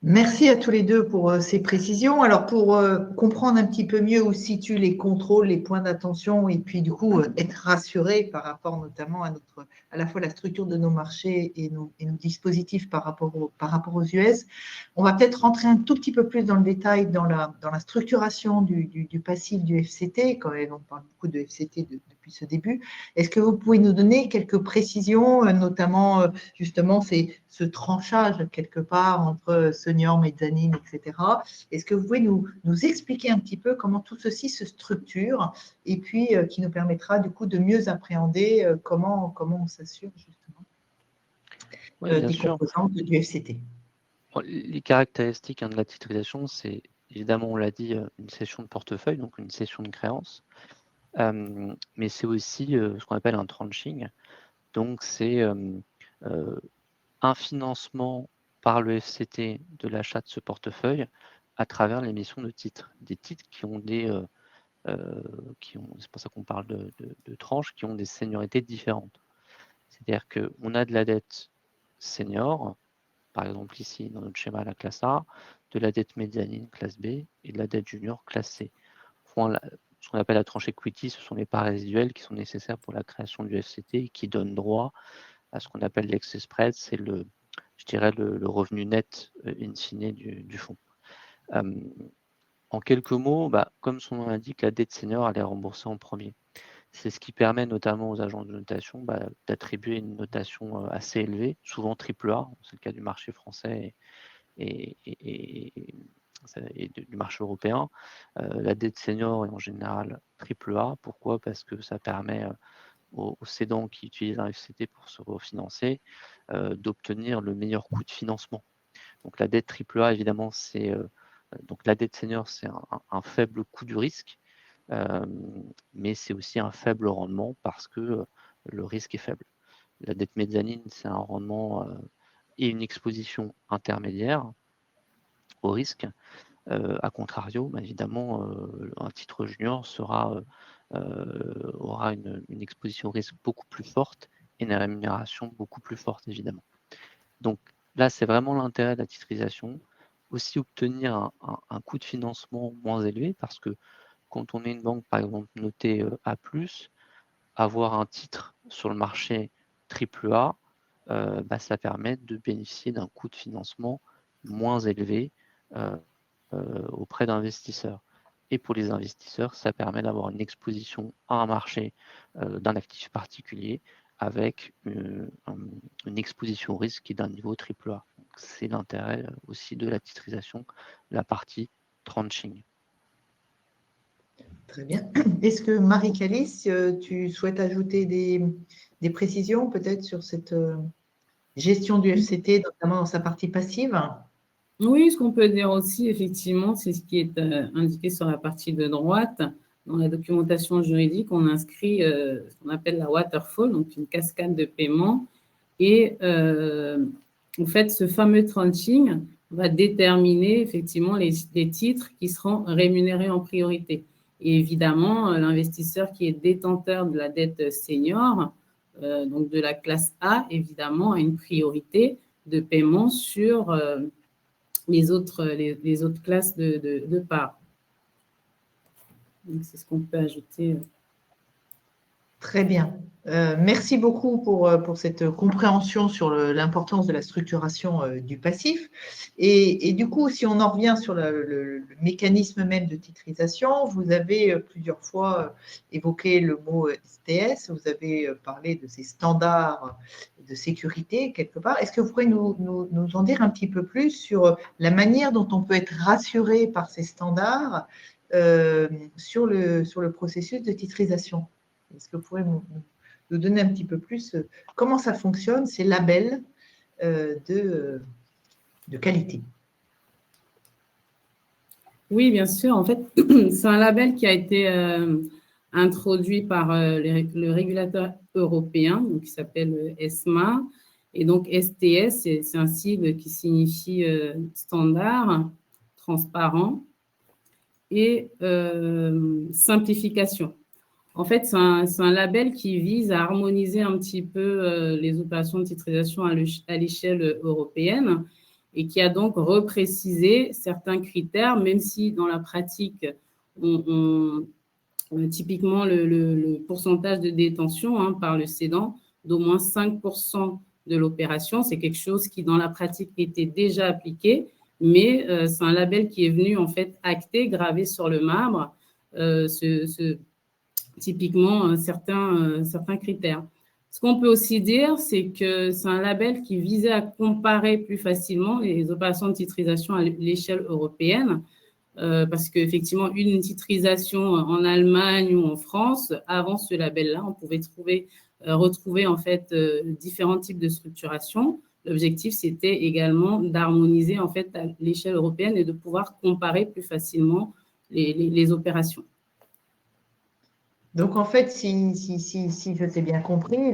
Merci à tous les deux pour ces précisions. Alors, pour comprendre un petit peu mieux où se situent les contrôles, les points d'attention, et puis du coup être rassuré par rapport notamment à la fois la structure de nos marchés et nos dispositifs par rapport aux US, on va peut-être rentrer un tout petit peu plus dans le détail dans la structuration du passif du FCT. Quand même, on parle beaucoup de FCT depuis ce début. Est-ce que vous pouvez nous donner quelques précisions, notamment justement ce tranchage quelque part entre senior, mezzanine, etc. Est-ce que vous pouvez nous expliquer un petit peu comment tout ceci se structure et puis qui nous permettra du coup de mieux appréhender comment on s'assure justement des composantes du FCT? Les caractéristiques de la titrisation, c'est évidemment, on l'a dit, une cession de portefeuille, donc une cession de créance. Mais c'est aussi ce qu'on appelle un tranching. Donc, c'est un financement par le FCT de l'achat de ce portefeuille à travers l'émission de titres. Des titres qui ont c'est pour ça qu'on parle de tranches, qui ont des seniorités différentes. C'est-à-dire qu'on a de la dette senior, par exemple ici dans notre schéma la classe A, de la dette médianine classe B et de la dette junior classe C. Ce qu'on appelle la tranche equity, ce sont les parts résiduelles qui sont nécessaires pour la création du FCT et qui donnent droit à ce qu'on appelle l'excess spread, c'est le revenu net in fine du fonds. En quelques mots, comme son nom l'indique, la dette senior elle est remboursée en premier. C'est ce qui permet notamment aux agences de notation d'attribuer une notation assez élevée, souvent AAA, c'est le cas du marché français et du marché européen. La dette senior est en général AAA. Pourquoi? Parce que ça permet aux cédants qui utilisent un FCT pour se refinancer d'obtenir le meilleur coût de financement. Donc la dette AAA, évidemment, donc la dette senior, c'est un faible coût du risque, mais c'est aussi un faible rendement parce que le risque est faible. La dette mezzanine, c'est un rendement et une exposition intermédiaire au risque. A contrario, évidemment, un titre junior aura une exposition au risque beaucoup plus forte et une rémunération beaucoup plus forte, évidemment. Donc là, c'est vraiment l'intérêt de la titrisation. Aussi obtenir un coût de financement moins élevé parce que quand on est une banque, par exemple, notée A+, avoir un titre sur le marché AAA, ça permet de bénéficier d'un coût de financement moins élevé auprès d'investisseurs. Et pour les investisseurs, ça permet d'avoir une exposition à un marché d'un actif particulier avec une exposition au risque qui est d'un niveau AAA. C'est l'intérêt aussi de la titrisation, la partie tranching. Très bien. Est-ce que Marie-Calice, tu souhaites ajouter des précisions peut-être sur cette gestion du FCT, notamment dans sa partie passive? Oui, ce qu'on peut dire aussi, effectivement, c'est ce qui est indiqué sur la partie de droite. Dans la documentation juridique, on inscrit ce qu'on appelle la waterfall, donc une cascade de paiement. Et en fait, ce fameux tranching va déterminer effectivement les titres qui seront rémunérés en priorité. Et évidemment, l'investisseur qui est détenteur de la dette senior donc de la classe A, évidemment, a une priorité de paiement sur les autres classes de parts. C'est ce qu'on peut ajouter. Très bien. Merci beaucoup pour cette compréhension sur l'importance de la structuration du passif. Et du coup, si on en revient sur le mécanisme même de titrisation, vous avez plusieurs fois évoqué le mot STS, vous avez parlé de ces standards de sécurité quelque part. Est-ce que vous pourriez nous en dire un petit peu plus sur la manière dont on peut être rassuré par ces standards sur le processus de titrisation? Est-ce que vous pourriez nous donner un petit peu plus comment ça fonctionne, ces labels de qualité? Oui, bien sûr. En fait, c'est un label qui a été introduit par le régulateur européen, donc, qui s'appelle ESMA. Et donc, STS, c'est un sigle qui signifie standard, transparent et simplification. En fait, c'est un label qui vise à harmoniser un petit peu les opérations de titrisation à l'échelle européenne et qui a donc reprécisé certains critères, même si dans la pratique, typiquement le pourcentage de détention par le cédant d'au moins 5% de l'opération, c'est quelque chose qui dans la pratique était déjà appliqué, mais c'est un label qui est venu en fait acté, gravé sur le marbre, typiquement certains critères. Ce qu'on peut aussi dire, c'est que c'est un label qui visait à comparer plus facilement les opérations de titrisation à l'échelle européenne, parce qu'effectivement, une titrisation en Allemagne ou en France, avant ce label-là, on pouvait retrouver en fait différents types de structuration. L'objectif, c'était également d'harmoniser en fait à l'échelle européenne et de pouvoir comparer plus facilement les opérations. Donc, en fait, si je t'ai bien compris,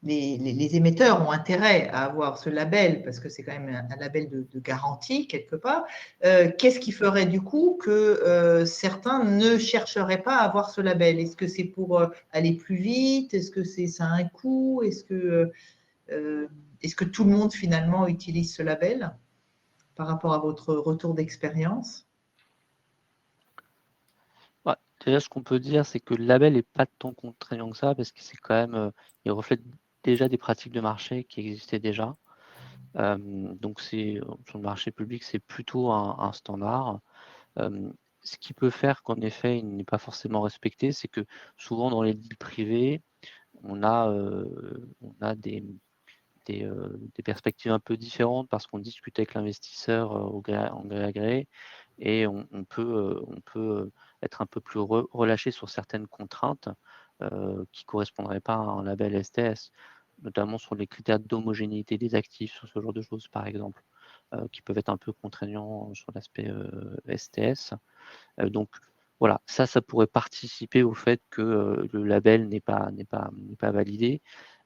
les émetteurs ont intérêt à avoir ce label, parce que c'est quand même un label de garantie, quelque part. Qu'est-ce qui ferait du coup que certains ne chercheraient pas à avoir ce label? Est-ce que c'est pour aller plus vite? Est-ce que ça a un coût? Est-ce que tout le monde, finalement, utilise ce label par rapport à votre retour d'expérience? Déjà, ce qu'on peut dire, c'est que le label n'est pas tant contraignant que ça, parce que c'est quand même, il reflète déjà des pratiques de marché qui existaient déjà. Donc, sur le marché public, c'est plutôt un standard. Ce qui peut faire qu'en effet, il n'est pas forcément respecté, c'est que souvent dans les deals privés, on a des perspectives un peu différentes parce qu'on discute avec l'investisseur en gré à gré, et on peut être un peu plus relâché sur certaines contraintes qui ne correspondraient pas à un label STS, notamment sur les critères d'homogénéité des actifs, sur ce genre de choses par exemple, qui peuvent être un peu contraignants sur l'aspect STS. Donc voilà, ça pourrait participer au fait que le label n'est pas validé,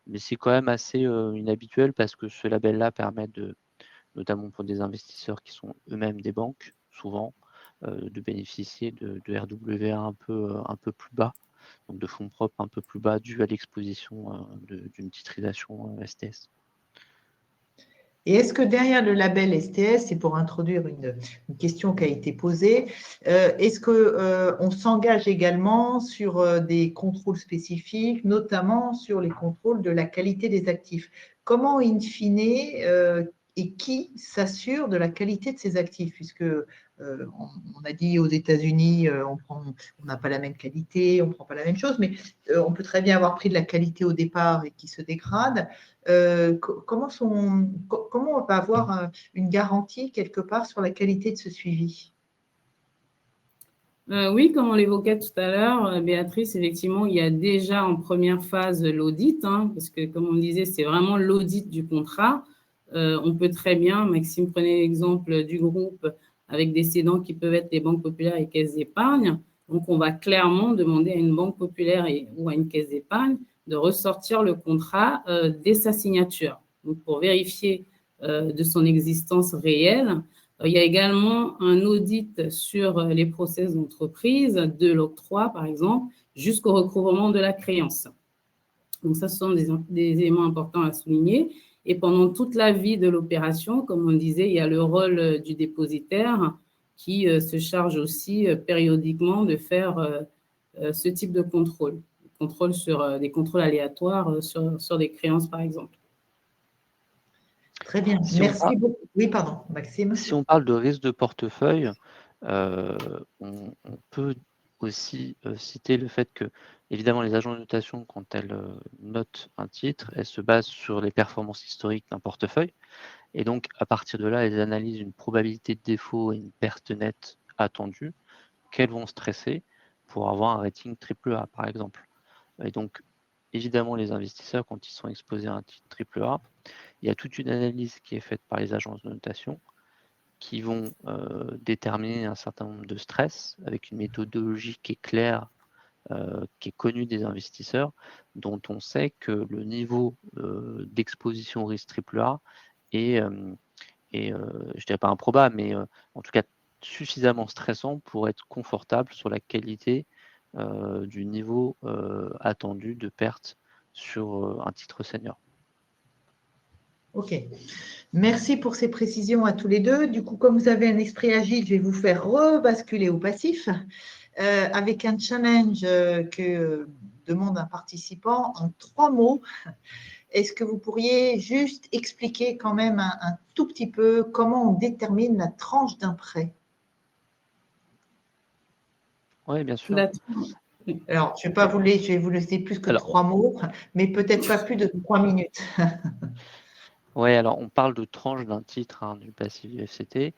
mais c'est quand même assez inhabituel parce que ce label-là permet notamment pour des investisseurs qui sont eux-mêmes des banques, souvent, de bénéficier de RWA un peu plus bas, donc de fonds propres un peu plus bas dû à l'exposition d'une titrisation STS. Et est-ce que derrière le label STS, c'est pour introduire une question qui a été posée, est-ce qu'on s'engage également sur des contrôles spécifiques, notamment sur les contrôles de la qualité des actifs? Comment, in fine, et qui s'assure de la qualité de ces actifs? Puisque on a dit aux États-Unis, on n'a pas la même qualité, on ne prend pas la même chose, mais on peut très bien avoir pris de la qualité au départ et qui se dégrade. Comment on va avoir une garantie quelque part sur la qualité de ce suivi? Oui, comme on l'évoquait tout à l'heure, Béatrice, effectivement, il y a déjà en première phase l'audit, parce que comme on disait, c'est vraiment l'audit du contrat. On peut très bien, Maxime prenait l'exemple du groupe avec des cédants qui peuvent être les banques populaires et caisses d'épargne. Donc, on va clairement demander à une banque populaire ou à une caisse d'épargne de ressortir le contrat dès sa signature, donc pour vérifier de son existence réelle. Il y a également un audit sur les process d'entreprise, de l'octroi, par exemple, jusqu'au recouvrement de la créance. Donc ça, ce sont des éléments importants à souligner. Et pendant toute la vie de l'opération, comme on disait, il y a le rôle du dépositaire qui se charge aussi périodiquement de faire ce type de contrôle. Des contrôles aléatoires sur des créances, par exemple. Très bien, merci beaucoup. Oui, pardon, Maxime. Si on parle de risque de portefeuille, on peut aussi citer le fait que, évidemment, les agences de notation, quand elles notent un titre, elles se basent sur les performances historiques d'un portefeuille. Et donc, à partir de là, elles analysent une probabilité de défaut et une perte nette attendue qu'elles vont stresser pour avoir un rating AAA, par exemple. Et donc, évidemment, les investisseurs, quand ils sont exposés à un titre AAA, il y a toute une analyse qui est faite par les agences de notation qui vont déterminer un certain nombre de stress avec une méthodologie qui est claire, qui est connue des investisseurs, dont on sait que le niveau d'exposition au risque AAA est, je dirais pas improbable, mais en tout cas suffisamment stressant pour être confortable sur la qualité du niveau attendu de perte sur un titre senior. Ok, merci pour ces précisions à tous les deux. Du coup, comme vous avez un esprit agile, je vais vous faire rebasculer au passif avec un challenge que demande un participant en 3 mots. Est-ce que vous pourriez juste expliquer quand même un tout petit peu comment on détermine la tranche d'un prêt? Oui, bien sûr. Alors, je vais vous laisser plus que 3 mots, mais peut-être pas plus de 3 minutes. Oui, alors on parle de tranche d'un titre du passif du FCT.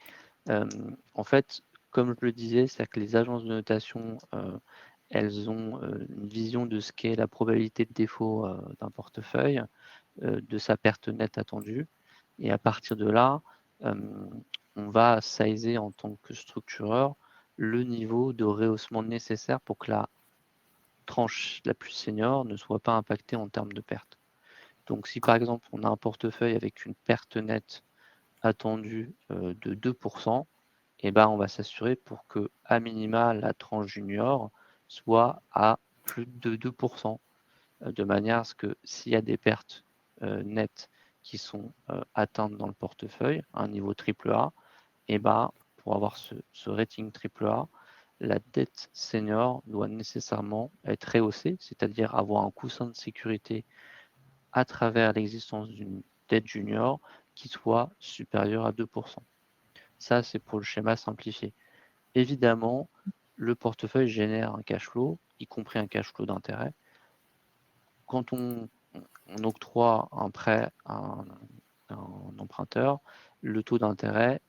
En fait, comme je le disais, c'est que les agences de notation, elles ont une vision de ce qu'est la probabilité de défaut d'un portefeuille, de sa perte nette attendue. Et à partir de là, on va sizer en tant que structureur le niveau de rehaussement nécessaire pour que la tranche la plus senior ne soit pas impactée en termes de perte. Donc si par exemple on a un portefeuille avec une perte nette attendue de 2%, eh ben, on va s'assurer pour que à minima la tranche junior soit à plus de 2%, de manière à ce que s'il y a des pertes nettes qui sont atteintes dans le portefeuille, à un niveau AAA, eh ben, pour avoir ce rating AAA, la dette senior doit nécessairement être rehaussée, c'est-à-dire avoir un coussin de sécurité à travers l'existence d'une dette junior qui soit supérieure à 2%. Ça, c'est pour le schéma simplifié. Évidemment, le portefeuille génère un cash flow, y compris un cash flow d'intérêt. Quand on octroie un prêt à un emprunteur, le taux d'intérêt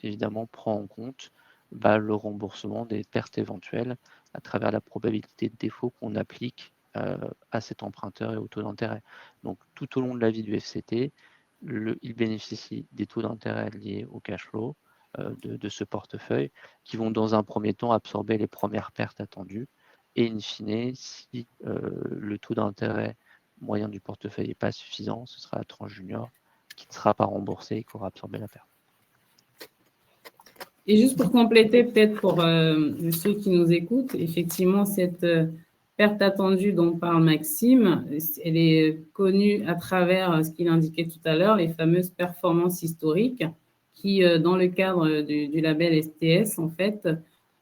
évidemment prend en compte le remboursement des pertes éventuelles à travers la probabilité de défaut qu'on applique à cet emprunteur et au taux d'intérêt. Donc tout au long de la vie du FCT, il bénéficie des taux d'intérêt liés au cash flow de ce portefeuille qui vont dans un premier temps absorber les premières pertes attendues et in fine, si le taux d'intérêt moyen du portefeuille n'est pas suffisant, ce sera la tranche junior qui ne sera pas remboursée et qui aura absorbé la perte. Et juste pour compléter, peut-être pour ceux qui nous écoutent, effectivement, cette perte attendue dont parle Maxime, elle est connue à travers ce qu'il indiquait tout à l'heure, les fameuses performances historiques qui, dans le cadre du label STS, en fait,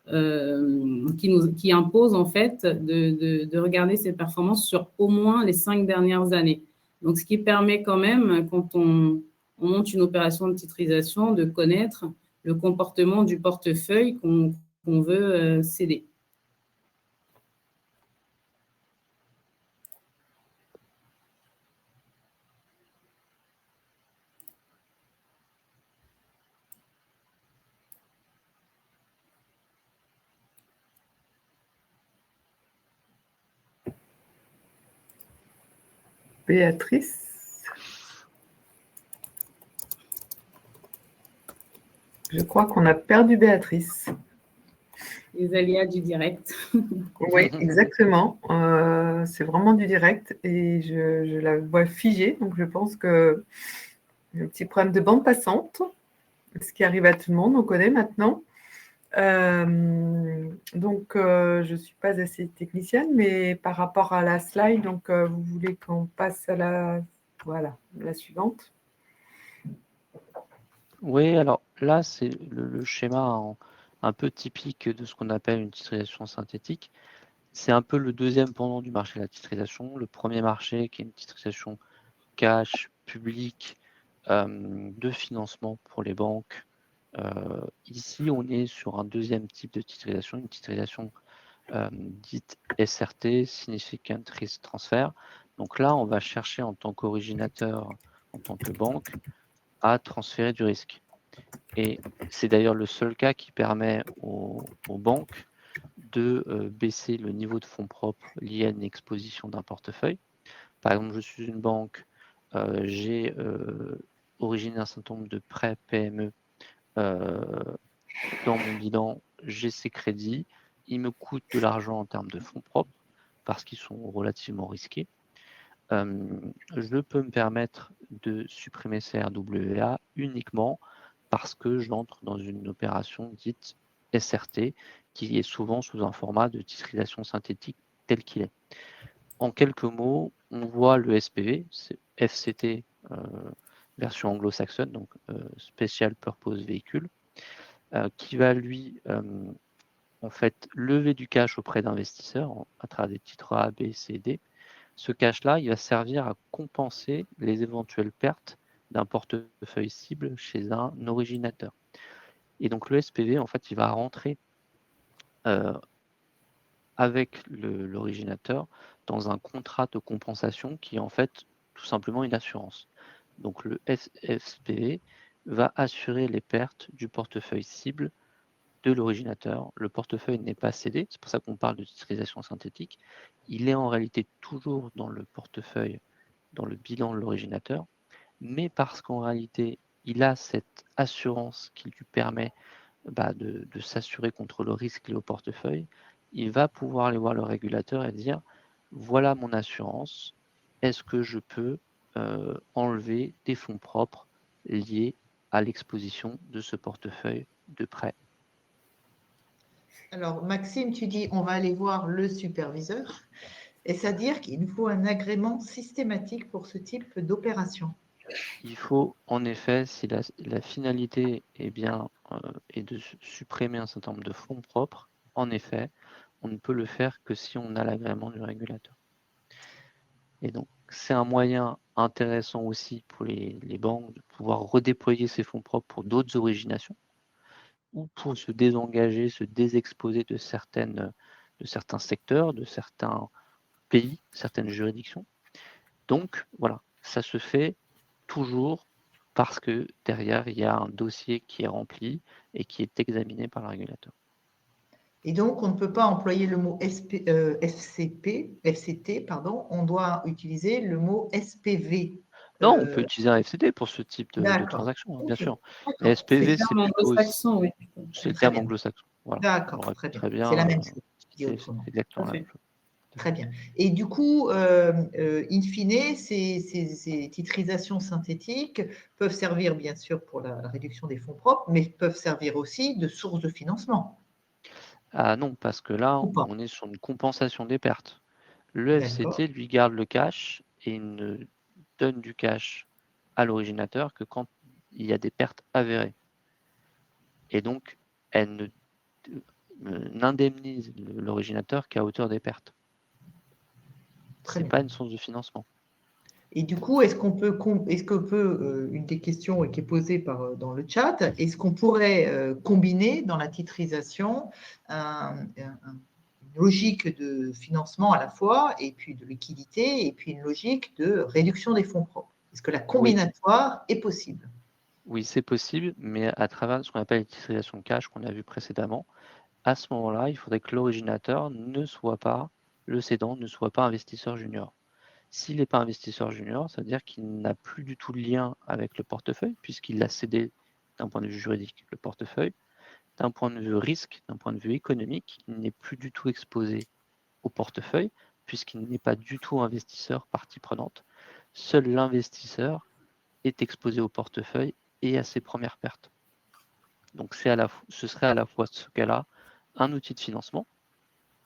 qui impose en fait de regarder ces performances sur au moins les 5 dernières années. Donc, ce qui permet quand même, quand on monte une opération de titrisation, de connaître le comportement du portefeuille qu'on veut céder. Béatrice? Je crois qu'on a perdu Béatrice. Les aléas du direct. Oui, exactement. C'est vraiment du direct et je la vois figée. Donc, je pense que un petit problème de bande passante, ce qui arrive à tout le monde, on connaît maintenant. Donc, je ne suis pas assez technicienne, mais par rapport à la slide, donc, vous voulez qu'on passe à la suivante? Oui, alors là, c'est le schéma un peu typique de ce qu'on appelle une titrisation synthétique. C'est un peu le deuxième pendant du marché de la titrisation. Le premier marché qui est une titrisation cash, publique, de financement pour les banques. Ici, on est sur un deuxième type de titrisation, une titrisation dite SRT, Significant Risk Transfer. Donc là, on va chercher en tant qu'originateur, en tant que banque, à transférer du risque. Et c'est d'ailleurs le seul cas qui permet aux banques de baisser le niveau de fonds propres lié à une exposition d'un portefeuille. Par exemple, je suis une banque, j'ai originé un certain nombre de prêts PME dans mon bilan, j'ai ces crédits, ils me coûtent de l'argent en termes de fonds propres parce qu'ils sont relativement risqués. Je peux me permettre de supprimer ces RWA uniquement parce que j'entre dans une opération dite SRT qui est souvent sous un format de titrisation synthétique tel qu'il est. En quelques mots, on voit le SPV, c'est FCT version anglo-saxonne, donc Special Purpose Vehicle, qui va lui en fait lever du cash auprès d'investisseurs à travers des titres A, B, C, D. Ce cash-là, il va servir à compenser les éventuelles pertes d'un portefeuille cible chez un originateur. Et donc le SPV, en fait, il va rentrer avec l'originateur dans un contrat de compensation qui est en fait tout simplement une assurance. Donc le SPV va assurer les pertes du portefeuille cible de l'originateur. Le portefeuille n'est pas cédé, c'est pour ça qu'on parle de titrisation synthétique. Il est en réalité toujours dans le portefeuille, dans le bilan de l'originateur, mais parce qu'en réalité, il a cette assurance qui lui permet de s'assurer contre le risque lié au portefeuille, il va pouvoir aller voir le régulateur et dire, voilà mon assurance, est-ce que je peux enlever des fonds propres liés à l'exposition de ce portefeuille de prêt. Alors, Maxime, tu dis on va aller voir le superviseur. Est-ce à dire qu'il nous faut un agrément systématique pour ce type d'opération? Il faut en effet, si la finalité est bien est de supprimer un certain nombre de fonds propres, en effet, on ne peut le faire que si on a l'agrément du régulateur. Et donc, c'est un moyen intéressant aussi pour les banques de pouvoir redéployer ces fonds propres pour d'autres originations ou pour se désengager, se désexposer de certains secteurs, de certains pays, certaines juridictions. Donc, voilà, ça se fait toujours parce que derrière, il y a un dossier qui est rempli et qui est examiné par le régulateur. Et donc, on ne peut pas employer le mot FCT, on doit utiliser le mot SPV. Non, on peut utiliser un FCT pour ce type de D'accord. transaction, bien Okay. sûr. Les SPV, c'est plutôt anglo-saxon, oui. c'est le Très terme bien. anglo-saxon. Voilà. D'accord, très bien. C'est la même chose, dit C'est autrement. exactement la même chose. Très bien. Et du coup, in fine, ces titrisations synthétiques peuvent servir bien sûr pour la réduction des fonds propres, mais peuvent servir aussi de source de financement. Ah non, parce que là, Ou pas? on est sur une compensation des pertes. Le D'accord. FCT, lui, garde le cash et ne donne du cash à l'originateur que quand il y a des pertes avérées. Et donc, elle n'indemnise l'originateur qu'à hauteur des pertes. Ce Très n'est bien. pas une source de financement. Et du coup, une des questions qui est posée dans le chat, est-ce qu'on pourrait combiner dans la titrisation une logique de financement à la fois, et puis de liquidité, et puis une logique de réduction des fonds propres? Est-ce que la Oui, combinatoire est possible? oui, c'est possible, mais à travers ce qu'on appelle les titrisation cash qu'on a vu précédemment, à ce moment-là, il faudrait que l'originateur ne soit pas, le cédant ne soit pas investisseur junior. S'il n'est pas investisseur junior, ça veut dire qu'il n'a plus du tout de lien avec le portefeuille, puisqu'il l'a cédé d'un point de vue juridique, le portefeuille. D'un point de vue risque, d'un point de vue économique, il n'est plus du tout exposé au portefeuille, puisqu'il n'est pas du tout investisseur partie prenante. Seul l'investisseur est exposé au portefeuille et à ses premières pertes. Donc ce serait à la fois ce cas-là un outil de financement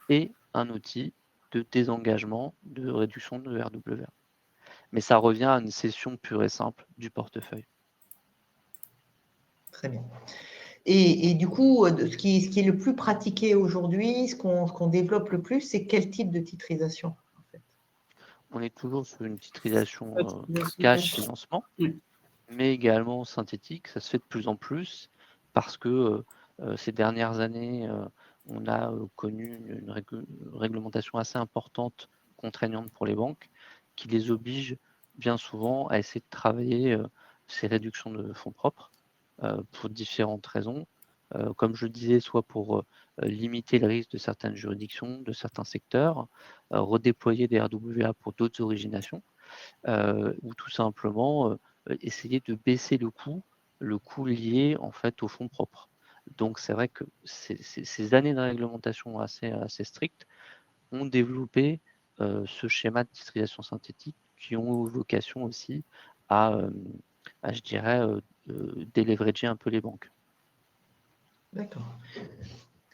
et un outil de désengagement, de réduction de RWA. Mais ça revient à une cession pure et simple du portefeuille. Très bien. Et du coup, ce qui est le plus pratiqué aujourd'hui, ce qu'on développe le plus, c'est quel type de titrisation en fait? On est toujours sur une titrisation Titrisation cash cash. financement, Oui. mais également synthétique. Ça se fait de plus en plus parce que ces dernières années, on a connu une réglementation assez importante, contraignante pour les banques, qui les oblige bien souvent à essayer de travailler ces réductions de fonds propres pour différentes raisons. Comme je disais, soit pour limiter le risque de certaines juridictions, de certains secteurs, redéployer des RWA pour d'autres originations, ou tout simplement essayer de baisser le coût lié en fait aux fonds propres. Donc c'est vrai que ces années de réglementation assez strictes ont développé ce schéma de titrisation synthétique qui ont vocation aussi à, je dirais, déleverager un peu les banques. D'accord.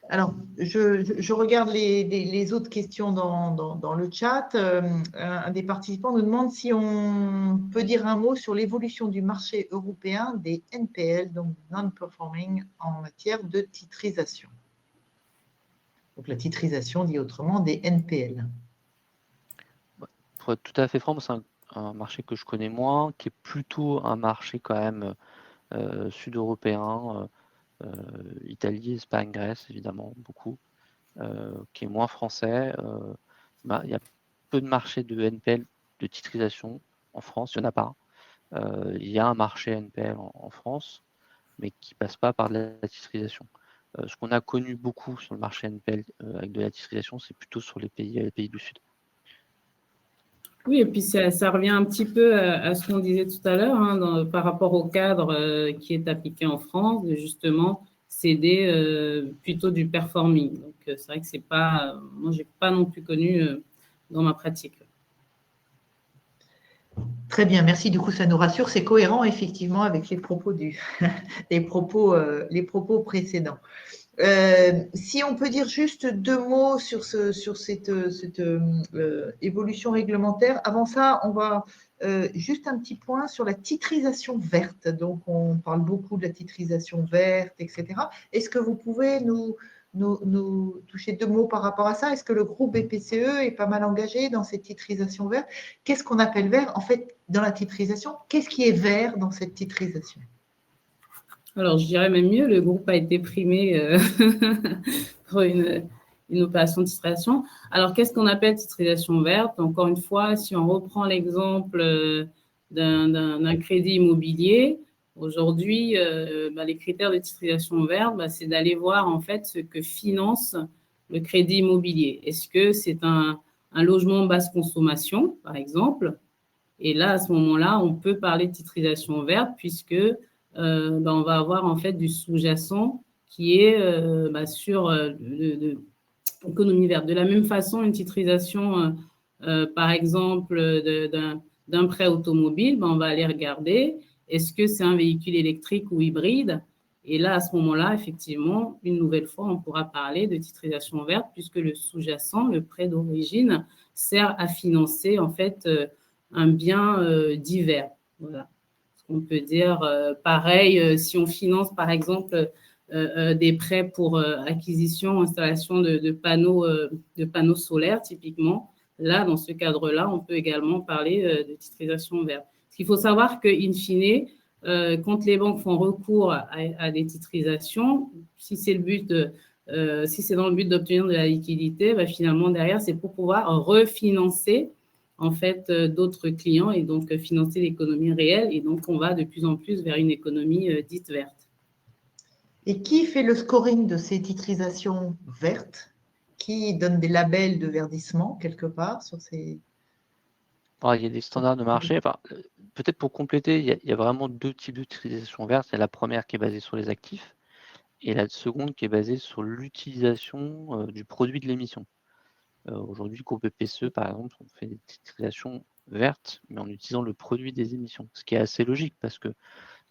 Alors, je regarde les autres questions dans le chat. Un des participants nous demande si on peut dire un mot sur l'évolution du marché européen des NPL, donc non-performing, en matière de titrisation. Donc, la titrisation dit autrement des NPL. Pour être tout à fait franc, c'est un marché que je connais moins, qui est plutôt un marché quand même sud-européen, Italie, Espagne, Grèce, évidemment, beaucoup, qui est moins français. Il y a peu de marchés de NPL de titrisation en France, il n'y en a pas. Il y a un marché NPL en France, mais qui ne passe pas par de la titrisation. Ce qu'on a connu beaucoup sur le marché NPL avec de la titrisation, c'est plutôt sur les pays du Sud. Oui, et puis ça revient un petit peu à ce qu'on disait tout à l'heure, hein, par rapport au cadre qui est appliqué en France, de justement céder plutôt du performing. Donc, c'est vrai que c'est pas, moi, j'ai pas non plus connu dans ma pratique. Très bien, merci. Du coup, ça nous rassure. C'est cohérent, effectivement, avec les propos, les propos précédents. Si on peut dire juste deux mots sur cette évolution réglementaire. Avant ça, on va juste un petit point sur la titrisation verte. Donc, on parle beaucoup de la titrisation verte, etc. Est-ce que vous pouvez nous toucher deux mots par rapport à ça? Est-ce que le groupe BPCE est pas mal engagé dans cette titrisation verte? Qu'est-ce qu'on appelle vert? En fait, dans la titrisation, qu'est-ce qui est vert dans cette titrisation? Alors, je dirais même mieux, le groupe a été primé pour une opération de titrisation. Alors, qu'est-ce qu'on appelle titrisation verte? Encore une fois, si on reprend l'exemple d'un crédit immobilier, aujourd'hui, les critères de titrisation verte, c'est d'aller voir en fait ce que finance le crédit immobilier. Est-ce que c'est un logement basse consommation, par exemple? Et là, à ce moment-là, on peut parler de titrisation verte puisque on va avoir en fait du sous-jacent qui est sur l'économie verte. De la même façon, une titrisation, par exemple, d'un prêt automobile, on va aller regarder est-ce que c'est un véhicule électrique ou hybride. Et là, à ce moment-là, effectivement, une nouvelle fois, on pourra parler de titrisation verte puisque le sous-jacent, le prêt d'origine, sert à financer en fait un bien divers. Voilà. On peut dire pareil, si on finance par exemple des prêts pour acquisition, installation de panneaux solaires typiquement, là, dans ce cadre-là, on peut également parler de titrisation verte. Parce qu'il faut savoir qu'in fine, quand les banques font recours à des titrisations, si c'est dans le but d'obtenir de la liquidité, finalement derrière, c'est pour pouvoir refinancer en fait d'autres clients et donc financer l'économie réelle. Et donc, on va de plus en plus vers une économie dite verte. Et qui fait le scoring de ces titrisations vertes? Qui donne des labels de verdissement quelque part sur ces… Il y a des standards de marché. Peut-être pour compléter, il y a vraiment deux types de titrisation verte. Il y a la première qui est basée sur les actifs et la seconde qui est basée sur l'utilisation du produit de l'émission. Aujourd'hui, groupe BPCE, par exemple, on fait des titrisations vertes, mais en utilisant le produit des émissions, ce qui est assez logique parce que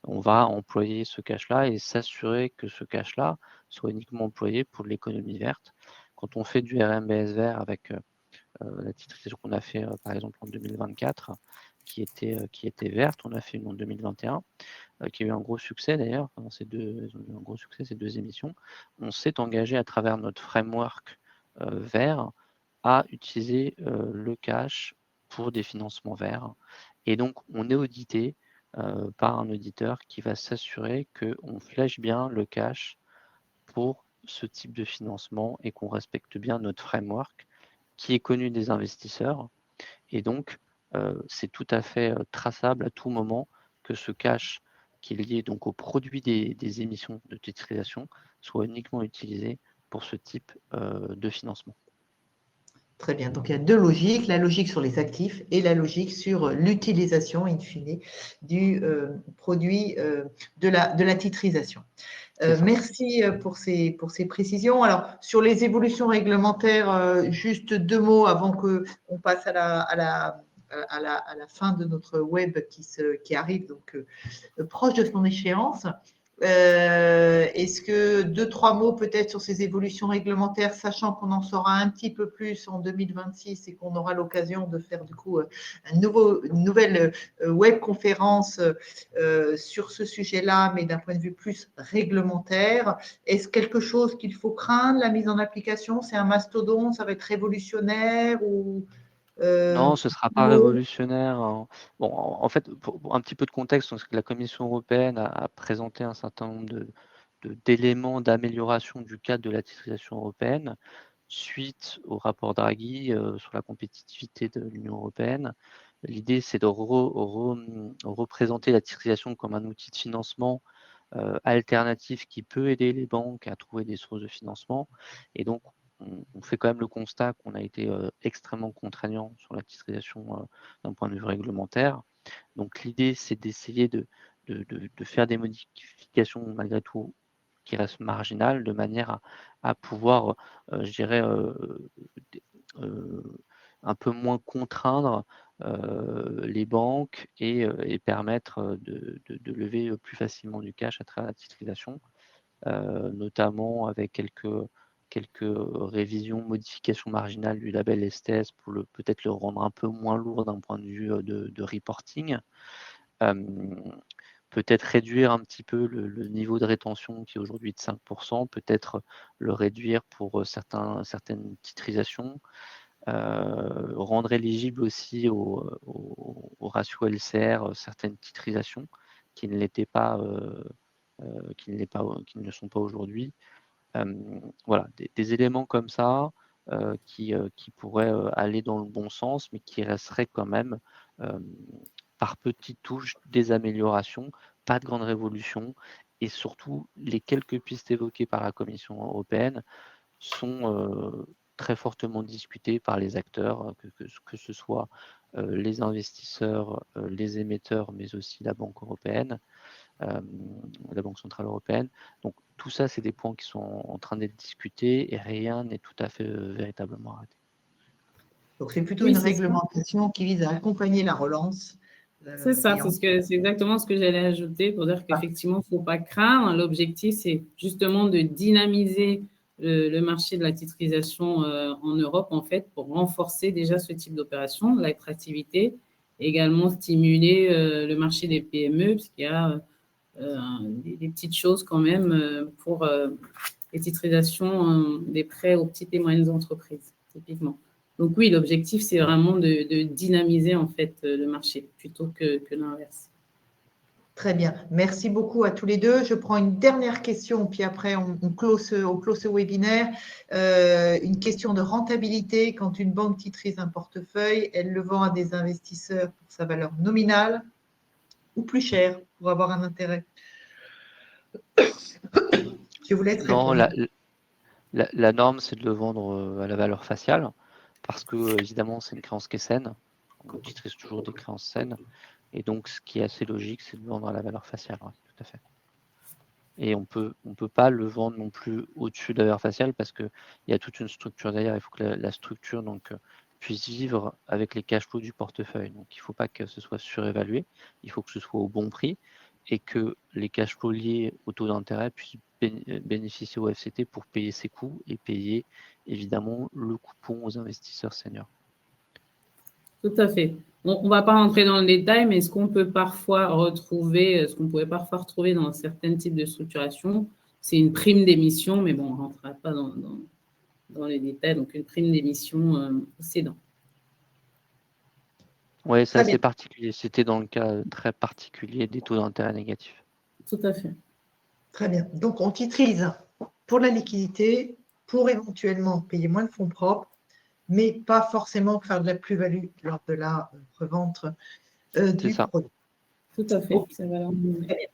on va employer ce cash-là et s'assurer que ce cash-là soit uniquement employé pour de l'économie verte. Quand on fait du RMBS vert avec la titrisation qu'on a fait par exemple en 2024, qui était verte, on a fait une en 2021, qui a eu un gros succès d'ailleurs, ils ont eu un gros succès ces 2 émissions. On s'est engagé à travers notre framework vert à utiliser le cash pour des financements verts. Et donc, on est audité par un auditeur qui va s'assurer qu'on flèche bien le cash pour ce type de financement et qu'on respecte bien notre framework qui est connu des investisseurs. Et donc, c'est tout à fait traçable à tout moment que ce cash qui est lié donc au produit des émissions de titrisation soit uniquement utilisé pour ce type de financement. Très bien. Donc, il y a 2 logiques, la logique sur les actifs et la logique sur l'utilisation, in fine, du produit de la titrisation. Merci pour ces précisions. Alors, sur les évolutions réglementaires, juste 2 mots avant qu'on passe à la fin de notre web qui arrive, donc proche de son échéance. Est-ce que 2-3 mots peut-être sur ces évolutions réglementaires, sachant qu'on en saura un petit peu plus en 2026 et qu'on aura l'occasion de faire du coup une nouvelle webconférence sur ce sujet-là, mais d'un point de vue plus réglementaire. Est-ce quelque chose qu'il faut craindre, la mise en application? C'est un mastodonte, ça va être révolutionnaire ou Non, ce ne sera pas révolutionnaire. Bon, en fait, pour un petit peu de contexte, parce que la Commission européenne a présenté un certain nombre d'éléments d'amélioration du cadre de la titrisation européenne suite au rapport Draghi sur la compétitivité de l'Union européenne. L'idée, c'est de représenter la titrisation comme un outil de financement alternatif qui peut aider les banques à trouver des sources de financement. Et donc, on fait quand même le constat qu'on a été extrêmement contraignant sur la titrisation d'un point de vue réglementaire. Donc, l'idée, c'est d'essayer de faire des modifications malgré tout qui restent marginales, de manière à pouvoir, je dirais, un peu moins contraindre les banques et permettre de lever plus facilement du cash à travers la titrisation, notamment avec quelques révisions, modifications marginales du label STS pour peut-être le rendre un peu moins lourd d'un point de vue de reporting. Peut-être réduire un petit peu le niveau de rétention qui est aujourd'hui de 5%, peut-être le réduire pour certaines titrisations, rendre éligible aussi au ratio LCR certaines titrisations qui ne l'étaient pas, qui ne le sont pas aujourd'hui. Voilà, des éléments comme ça qui pourraient aller dans le bon sens, mais qui resteraient quand même par petites touches des améliorations, pas de grande révolution, et surtout les quelques pistes évoquées par la Commission européenne sont très fortement discutées par les acteurs, que ce soit les investisseurs, les émetteurs, mais aussi la Banque européenne, la Banque centrale européenne. Donc tout ça, c'est des points qui sont en train d'être discutés et rien n'est tout à fait véritablement arrêté. Donc c'est plutôt une réglementation qui vise à accompagner la relance. C'est ça, c'est exactement ce que j'allais ajouter pour dire qu'effectivement, il ne faut pas craindre. L'objectif, c'est justement de dynamiser le marché de la titrisation en Europe, en fait, pour renforcer déjà ce type d'opération, l'attractivité, également stimuler le marché des PME, puisqu'il y a des petites choses quand même pour les titrisations des prêts aux petites et moyennes entreprises, typiquement. Donc oui, l'objectif, c'est vraiment de dynamiser en fait le marché plutôt que l'inverse. Très bien. Merci beaucoup à tous les deux. Je prends une dernière question, puis après on close ce webinaire. Une question de rentabilité. Quand une banque titrise un portefeuille, elle le vend à des investisseurs pour sa valeur nominale ou plus cher pour avoir un intérêt? Je vous laisse répondre. Non, la norme, c'est de le vendre à la valeur faciale, parce que évidemment, c'est une créance qui est saine. On titrise toujours des créances saines. Et donc, ce qui est assez logique, c'est de le vendre à la valeur faciale, ouais, tout à fait. Et on peut pas le vendre non plus au-dessus de la valeur faciale parce qu'il y a toute une structure derrière. Il faut que la structure puisse vivre avec les cash flows du portefeuille. Donc, il ne faut pas que ce soit surévalué. Il faut que ce soit au bon prix. et que les cash flows liés au taux d'intérêt puissent bénéficier au FCT pour payer ses coûts et payer évidemment le coupon aux investisseurs seniors. Tout à fait. On ne va pas rentrer dans le détail, mais ce qu'on pourrait parfois retrouver dans certains types de structuration, c'est une prime d'émission, mais bon, on ne rentrera pas dans les détails, donc une prime d'émission au cédant. Oui, c'est assez particulier. C'était dans le cas très particulier des taux d'intérêt négatifs. Tout à fait. Très bien. Donc, on titrise pour la liquidité, pour éventuellement payer moins de fonds propres, mais pas forcément faire de la plus-value lors de la revente du produit. Tout à fait. Ça va leur... Très bien.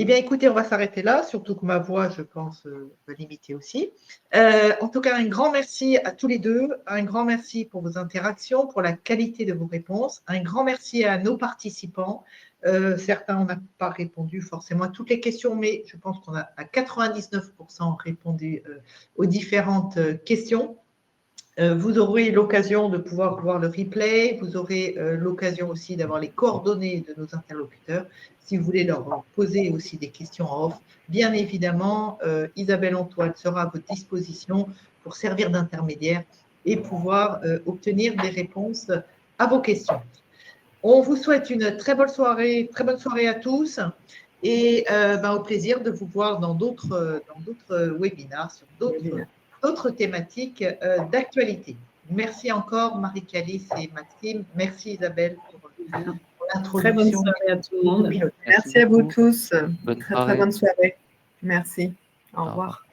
Eh bien, écoutez, on va s'arrêter là, surtout que ma voix, je pense, va limiter aussi. En tout cas, un grand merci à tous les deux. Un grand merci pour vos interactions, pour la qualité de vos réponses. Un grand merci à nos participants. Certains, on n'a pas répondu forcément à toutes les questions, mais je pense qu'on a à 99% répondu aux différentes questions. Vous aurez l'occasion de pouvoir voir le replay. Vous aurez l'occasion aussi d'avoir les coordonnées de nos interlocuteurs si vous voulez leur poser aussi des questions en off. Bien évidemment, Isabelle Antoine sera à votre disposition pour servir d'intermédiaire et pouvoir obtenir des réponses à vos questions. On vous souhaite une très bonne soirée à tous et au plaisir de vous voir dans d'autres webinaires sur d'autres thématiques d'actualité. Merci encore Marie-Calice et Maxime. Merci Isabelle pour l'introduction. Très bonne soirée à tout le monde. Merci à vous tous. Bonne très bonne soirée. Merci. Au revoir.